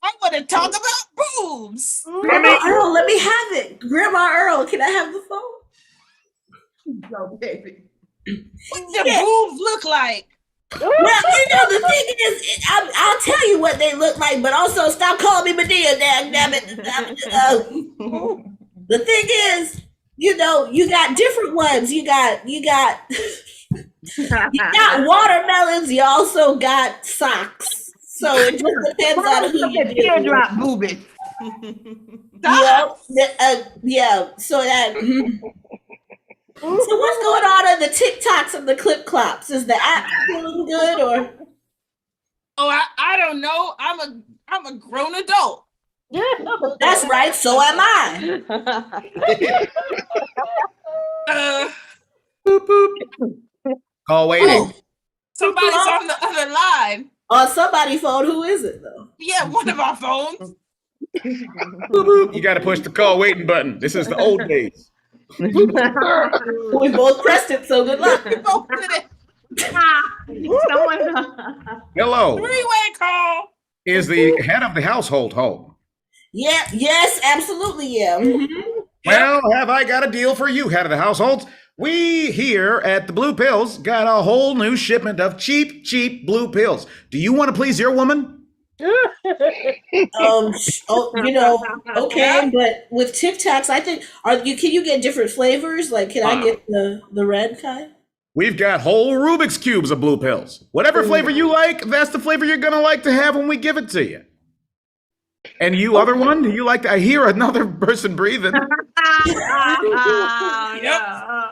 I want to talk about boobs. Grandma Earl, let me have it. Grandma Earl, can I have the phone? No, baby. What do boobs look like? Well, the thing is, I'll tell you what they look like, but also stop calling me Medea, damn it. The thing is, you know, you got different ones. You got you got watermelons. You also got socks. So it just depends on who you deal with. Teardrop boobies. Yeah. So that. So what's going on in the TikToks and the clip clops? Is the app feeling good or? Oh, I don't know. I'm a grown adult. That's right. So am I. Boop, boop. Call waiting. Oh, somebody's on the other line. On somebody's phone. Who is it though? Yeah, one of our phones. Boop, boop. You got to push the call waiting button. This is the old days. We both pressed it. So good luck. We both did it. Hello. Three-way call. Is the head of the household home? Yeah. Yes. Absolutely. Yeah. Well, have I got a deal for you, head of the household? We here at the Blue Pills got a whole new shipment of cheap blue pills. Do you want to please your woman? You know, okay, but with Tic Tacs, I think can you get different flavors? Like, can I get the red kind? We've got whole Rubik's cubes of blue pills. Whatever flavor you like, that's the flavor you're gonna like to have when we give it to you. And you, other one, do you like to? I hear another person breathing. Yep.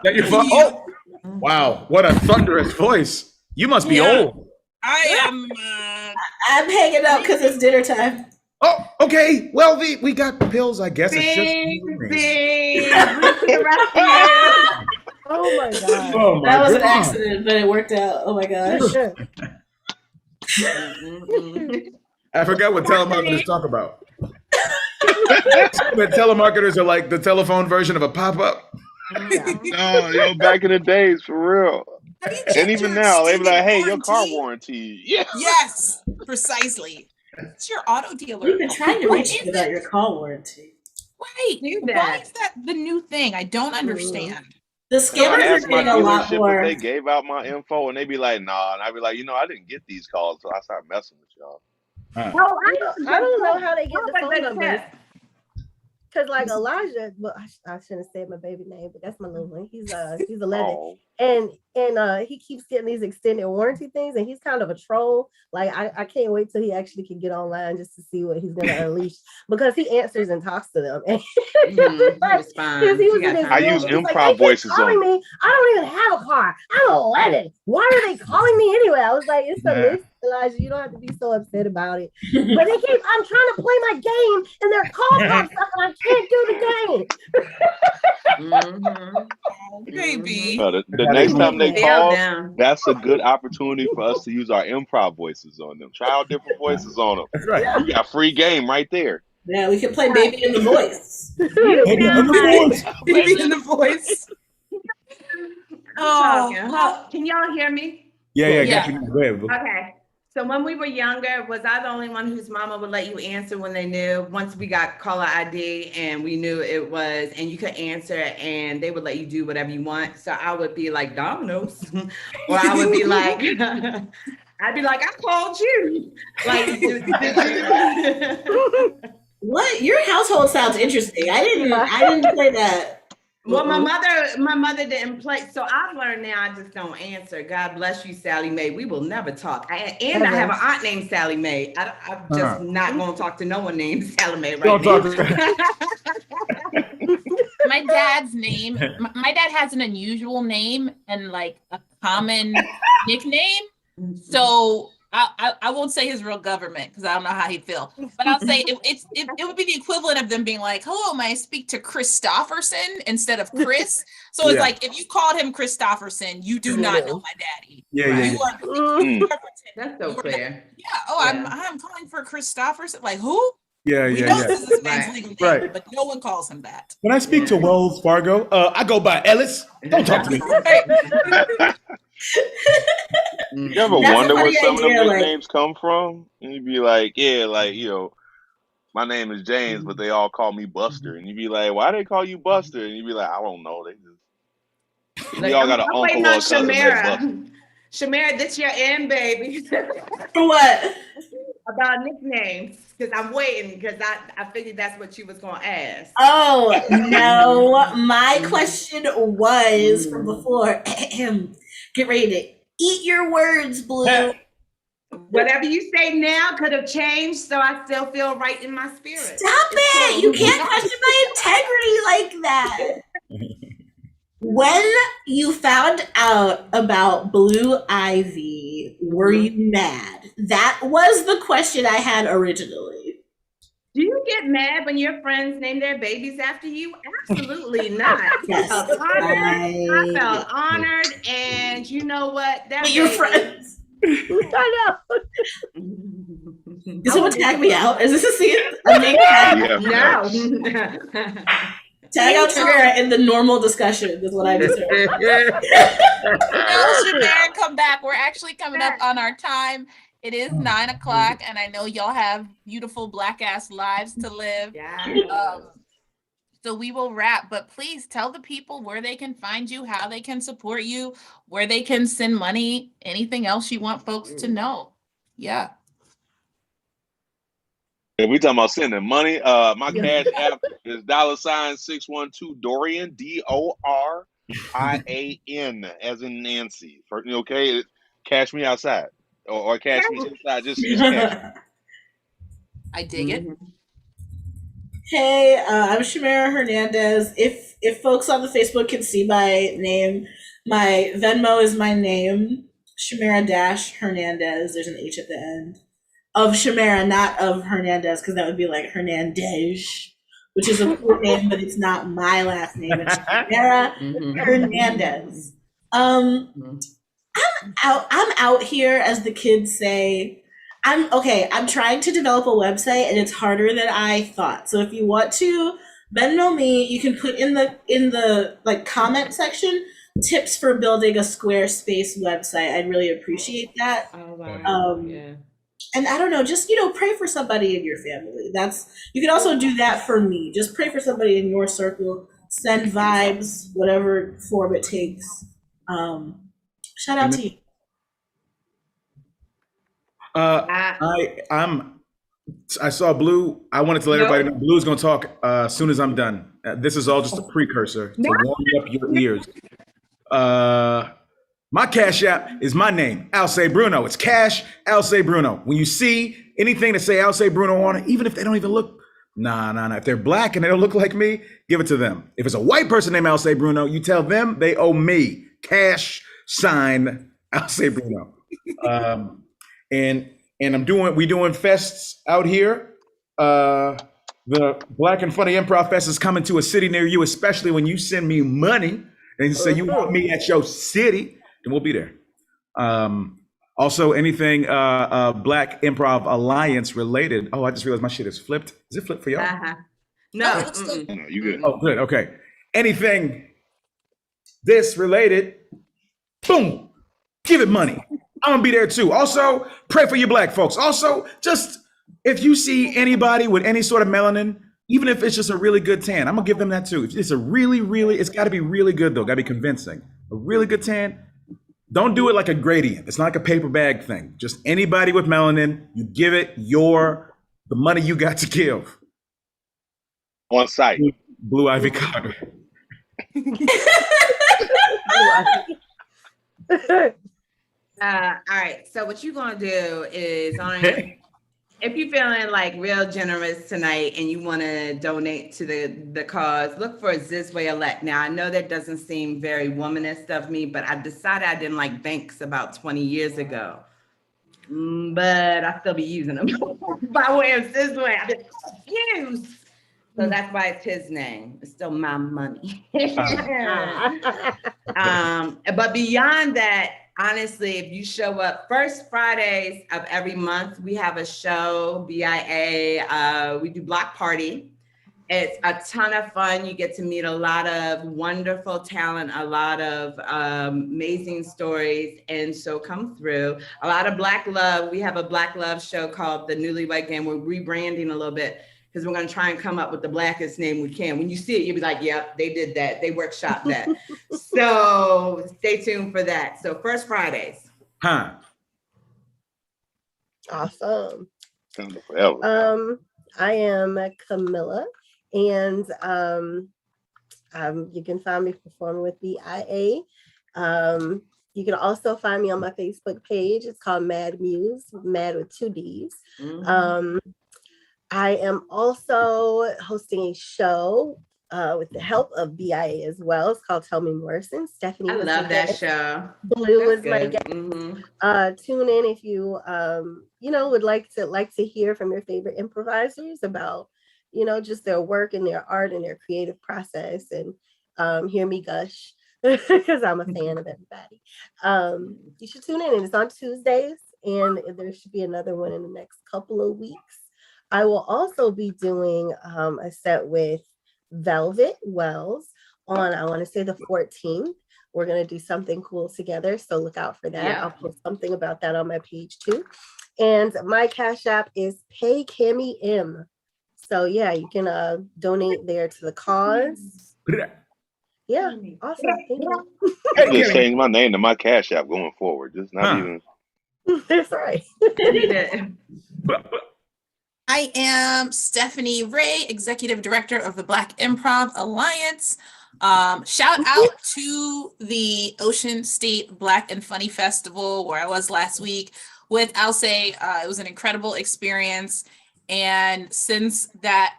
That your phone? Oh, wow! What a thunderous voice. You must be old. I am. I'm hanging up because it's dinner time. Oh, okay. Well, we got pills. I guess it's just. Oh my god. Oh my That was an God. accident, but it worked out. Oh my gosh. I forgot what telemarketers talk about. But telemarketers are like the telephone version of a pop-up. No, yo, back in the days, for real. And even now, they be like, "Hey, your car warranty." Yeah. Yes, precisely. It's your auto dealer. We've been trying to What reach is you about it? your call warranty. Right. Do Why that. is that the new thing? I don't understand. The So I scammers are asked my getting a lot dealership more. if they gave out my info, and they be like, "Nah," and I be like, I didn't get these calls, so I started messing with y'all. I don't know how they get the phone numbers. Cause like Elijah, well, I shouldn't have said my baby name, but that's my little one. He's 11, Oh. and he keeps getting these extended warranty things, and he's kind of a troll. Like I can't wait till he actually can get online just to see what he's gonna unleash, because he answers and talks to them. And He responds. he was in his I room, use he's like, improv "They keep voices calling on me. I don't even have a car. I'm 11. Why are they calling me anyway?" I was like, "It's a list, Elijah. You don't have to be so upset about it." But I'm trying to play my game, and their call pops up, and I can't do the game. Oh, baby. The next time they Fell call, down. that's a good opportunity for us to use our improv voices on them. Try out different voices on them. That's right. You got free game right there. Yeah, we can play Baby in the Voice. Baby in the voice. I'm talking. Can y'all hear me? Yeah. Yeah. Got you. Go ahead, boo. Okay. So when we were younger, was I the only one whose mama would let you answer when they knew? Once we got caller ID and we knew it was, and you could answer, and they would let you do whatever you want. So I would be like Domino's, or I would be like, I'd be like, I called you. Like, did you? What? Your household sounds interesting. I didn't play that. Well, my mother didn't play, so I've learned now I just don't answer. God bless you, Sally Mae. We will never talk. I have an aunt named Sally Mae. I'm just not going to talk to no one named Sally Mae right now. My dad's name. My dad has an unusual name and like a common nickname. So I won't say his real government because I don't know how he'd feel, but I'll say it would be the equivalent of them being like, "Hello, may I speak to Christofferson?" instead of Chris. So it's like if you called him Christofferson, you do not know my daddy. Yeah. You are That's so clear. I'm calling for Christofferson. Like who? Yeah. We know this is this man's legal name, but no one calls him that. When I speak to Wells Fargo, I go by Ellis. Don't talk to me. You ever That's wonder a where funny some of them idea, like- nicknames come from? And you'd be like, yeah, like, my name is James, but they all call me Buster. And you'd be like, why they call you Buster? And you'd be like, I don't know. They just we all got an I'm waiting uncle or on a cousin named Buster. Chamera. Chamera, this your end, baby. For what? about nicknames because I'm waiting because I figured that's what you was gonna ask. Oh no, my question was from before. Get ready to eat your words, Blue. Whatever you say now could have changed, so I still feel right in my spirit. Stop it! You can't question my integrity like that. When you found out about Blue Ivy, were you mad? That was the question I had originally. Do you get mad when your friends name their babies after you? Absolutely not. Yes, I felt honored, and you know what? That But your friends. I know. Did someone tag me out? Is this a scene? No. Tag out Chamera in the normal discussion is what I just heard. Chamera, come back. We're actually coming up on our time. It is 9 o'clock, and I know y'all have beautiful black ass lives to live. Yeah. So we will wrap, but please tell the people where they can find you, how they can support you, where they can send money, anything else you want folks to know. Yeah. If we talking about sending money, my cash app is $612 Dorian, DORIAN, as in Nancy. Okay, cash me outside or cash me inside. Just cash. I dig it. Hey, I'm Chamera Hernandez. If folks on the Facebook can see my name, my Venmo is my name, Chamera-Hernandez. There's an H at the end. Of Chamera, not of Hernandez, because that would be like Hernandez, which is a cool name, but it's not my last name. It's Chamera Hernandez. I'm out here, as the kids say. I'm trying to develop a website, and it's harder than I thought. So if you want to Venmo me, you can put in the like comment section tips for building a Squarespace website. I'd really appreciate that. Oh wow. Yeah. And I don't know, just pray for somebody in your family. You can also do that for me. Just pray for somebody in your circle. Send vibes, whatever form it takes. Shout out to you. I saw Blue. I wanted to let everybody know Blue's going to talk as soon as I'm done. This is all just a precursor to warm up your ears. My Cash App is my name, Alce Bruno. It's Cash Alce Bruno. When you see anything that say Alce Bruno on it, even if they don't even look, nah. If they're black and they don't look like me, give it to them. If it's a white person named Alce Bruno, you tell them they owe me. Cash sign Alce Bruno. And we doing fests out here. The Black and Funny Improv Fest is coming to a city near you, especially when you send me money and you say you want me at your city, then we'll be there. Also, anything Black Improv Alliance related. Oh, I just realized my shit is flipped. Is it flipped for y'all? No. No, you good. Oh, good. Okay. Anything this related, boom, give it money. I'm gonna be there too. Also, pray for your black folks. Also, just if you see anybody with any sort of melanin, even if it's just a really good tan, I'm gonna give them that too. If it's a it's gotta be really good though, gotta be convincing. A really good tan, don't do it like a gradient. It's not like a paper bag thing. Just anybody with melanin, you give it the money you got to give. On site. Blue Ivy Carter. All right. So what you're gonna do is if you're feeling like real generous tonight and you want to donate to the cause, look for Zizwe Elect. Now I know that doesn't seem very womanist of me, but I decided I didn't like banks about 20 years ago. But I still be using them by way of Zizwe. I've been confused. So that's why it's his name. It's still my money. But beyond that, honestly, if you show up first Fridays of every month, we have a show, BIA. We do Block Party. It's a ton of fun. You get to meet a lot of wonderful talent, a lot of amazing stories. And so come through. A lot of Black love. We have a Black love show called The Newlywed Game. We're rebranding a little bit because we're going to try and come up with the blackest name we can. When you see it, you'll be like, yep, they did that. They workshopped that. So stay tuned for that. So first Fridays. Awesome. Forever. I am Camilla, and you can find me performing with BIA. You can also find me on my Facebook page. It's called Mad Muse, Mad with 2 Ds. I am also hosting a show with the help of BIA as well. It's called Tell Me More. Stephanie, I love that show. Blue That's is my good. guest. Tune in if you would like to hear from your favorite improvisers about just their work and their art and their creative process, and hear me gush because I'm a fan of everybody. You should tune in, and it's on Tuesdays, and there should be another one in the next couple of weeks. I will also be doing a set with Velvet Wells on, I want to say, the 14th. We're going to do something cool together, so look out for that. I'll post something about that on my page too. And my Cash App is Pay Cammy M. So yeah, you can donate there to the cause. Yeah, awesome. Thank you. I just changed my name to my Cash App going forward. Just not even. That's right. I am Stephanie Ray, Executive Director of the Black Improv Alliance. Shout out to the Ocean State Black and Funny Festival, where I was last week with Alce. It was an incredible experience. And since that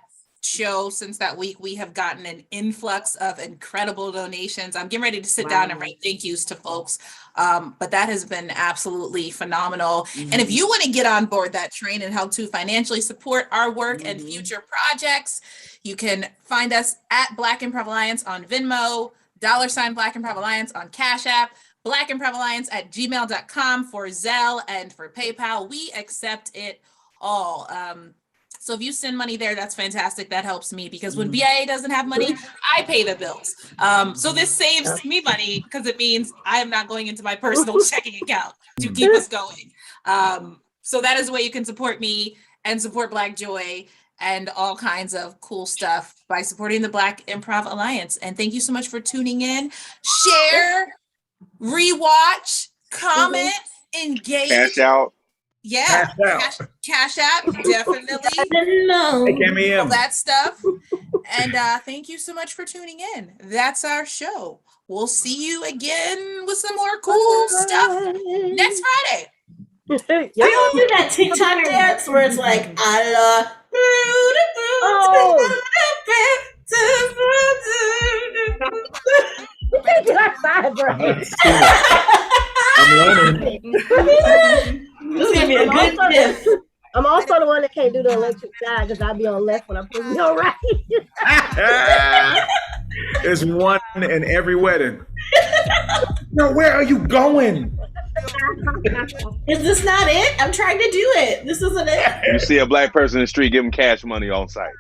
week, we have gotten an influx of incredible donations. I'm getting ready to sit down and write thank yous to folks. But that has been absolutely phenomenal. And if you want to get on board that train and help to financially support our work and future projects, you can find us at Black Improv Alliance on Venmo, $ Black Improv Alliance on Cash App, Black Improv Alliance at gmail.com for Zelle and for PayPal. We accept it all. So if you send money there, that's fantastic. That helps me because when BIA doesn't have money, I pay the bills. So this saves me money because it means I am not going into my personal checking account to keep us going. So that is a way you can support me and support Black Joy and all kinds of cool stuff by supporting the Black Improv Alliance. And thank you so much for tuning in. Share, rewatch, comment, engage. Cash out. Yeah, Cash App, definitely. All that stuff. And thank you so much for tuning in. That's our show. We'll see you again with some more cool stuff next Friday. I don't do that TikTok dance where it's like, I love. I'm learning. This is gonna be a good tip. I'm also the one that can't do the electric side because I'll be on left when I'm putting on right. There's one in every wedding. No, where are you going? Is this not it? I'm trying to do it. This isn't it. You see a Black person in the street, give them cash money on site.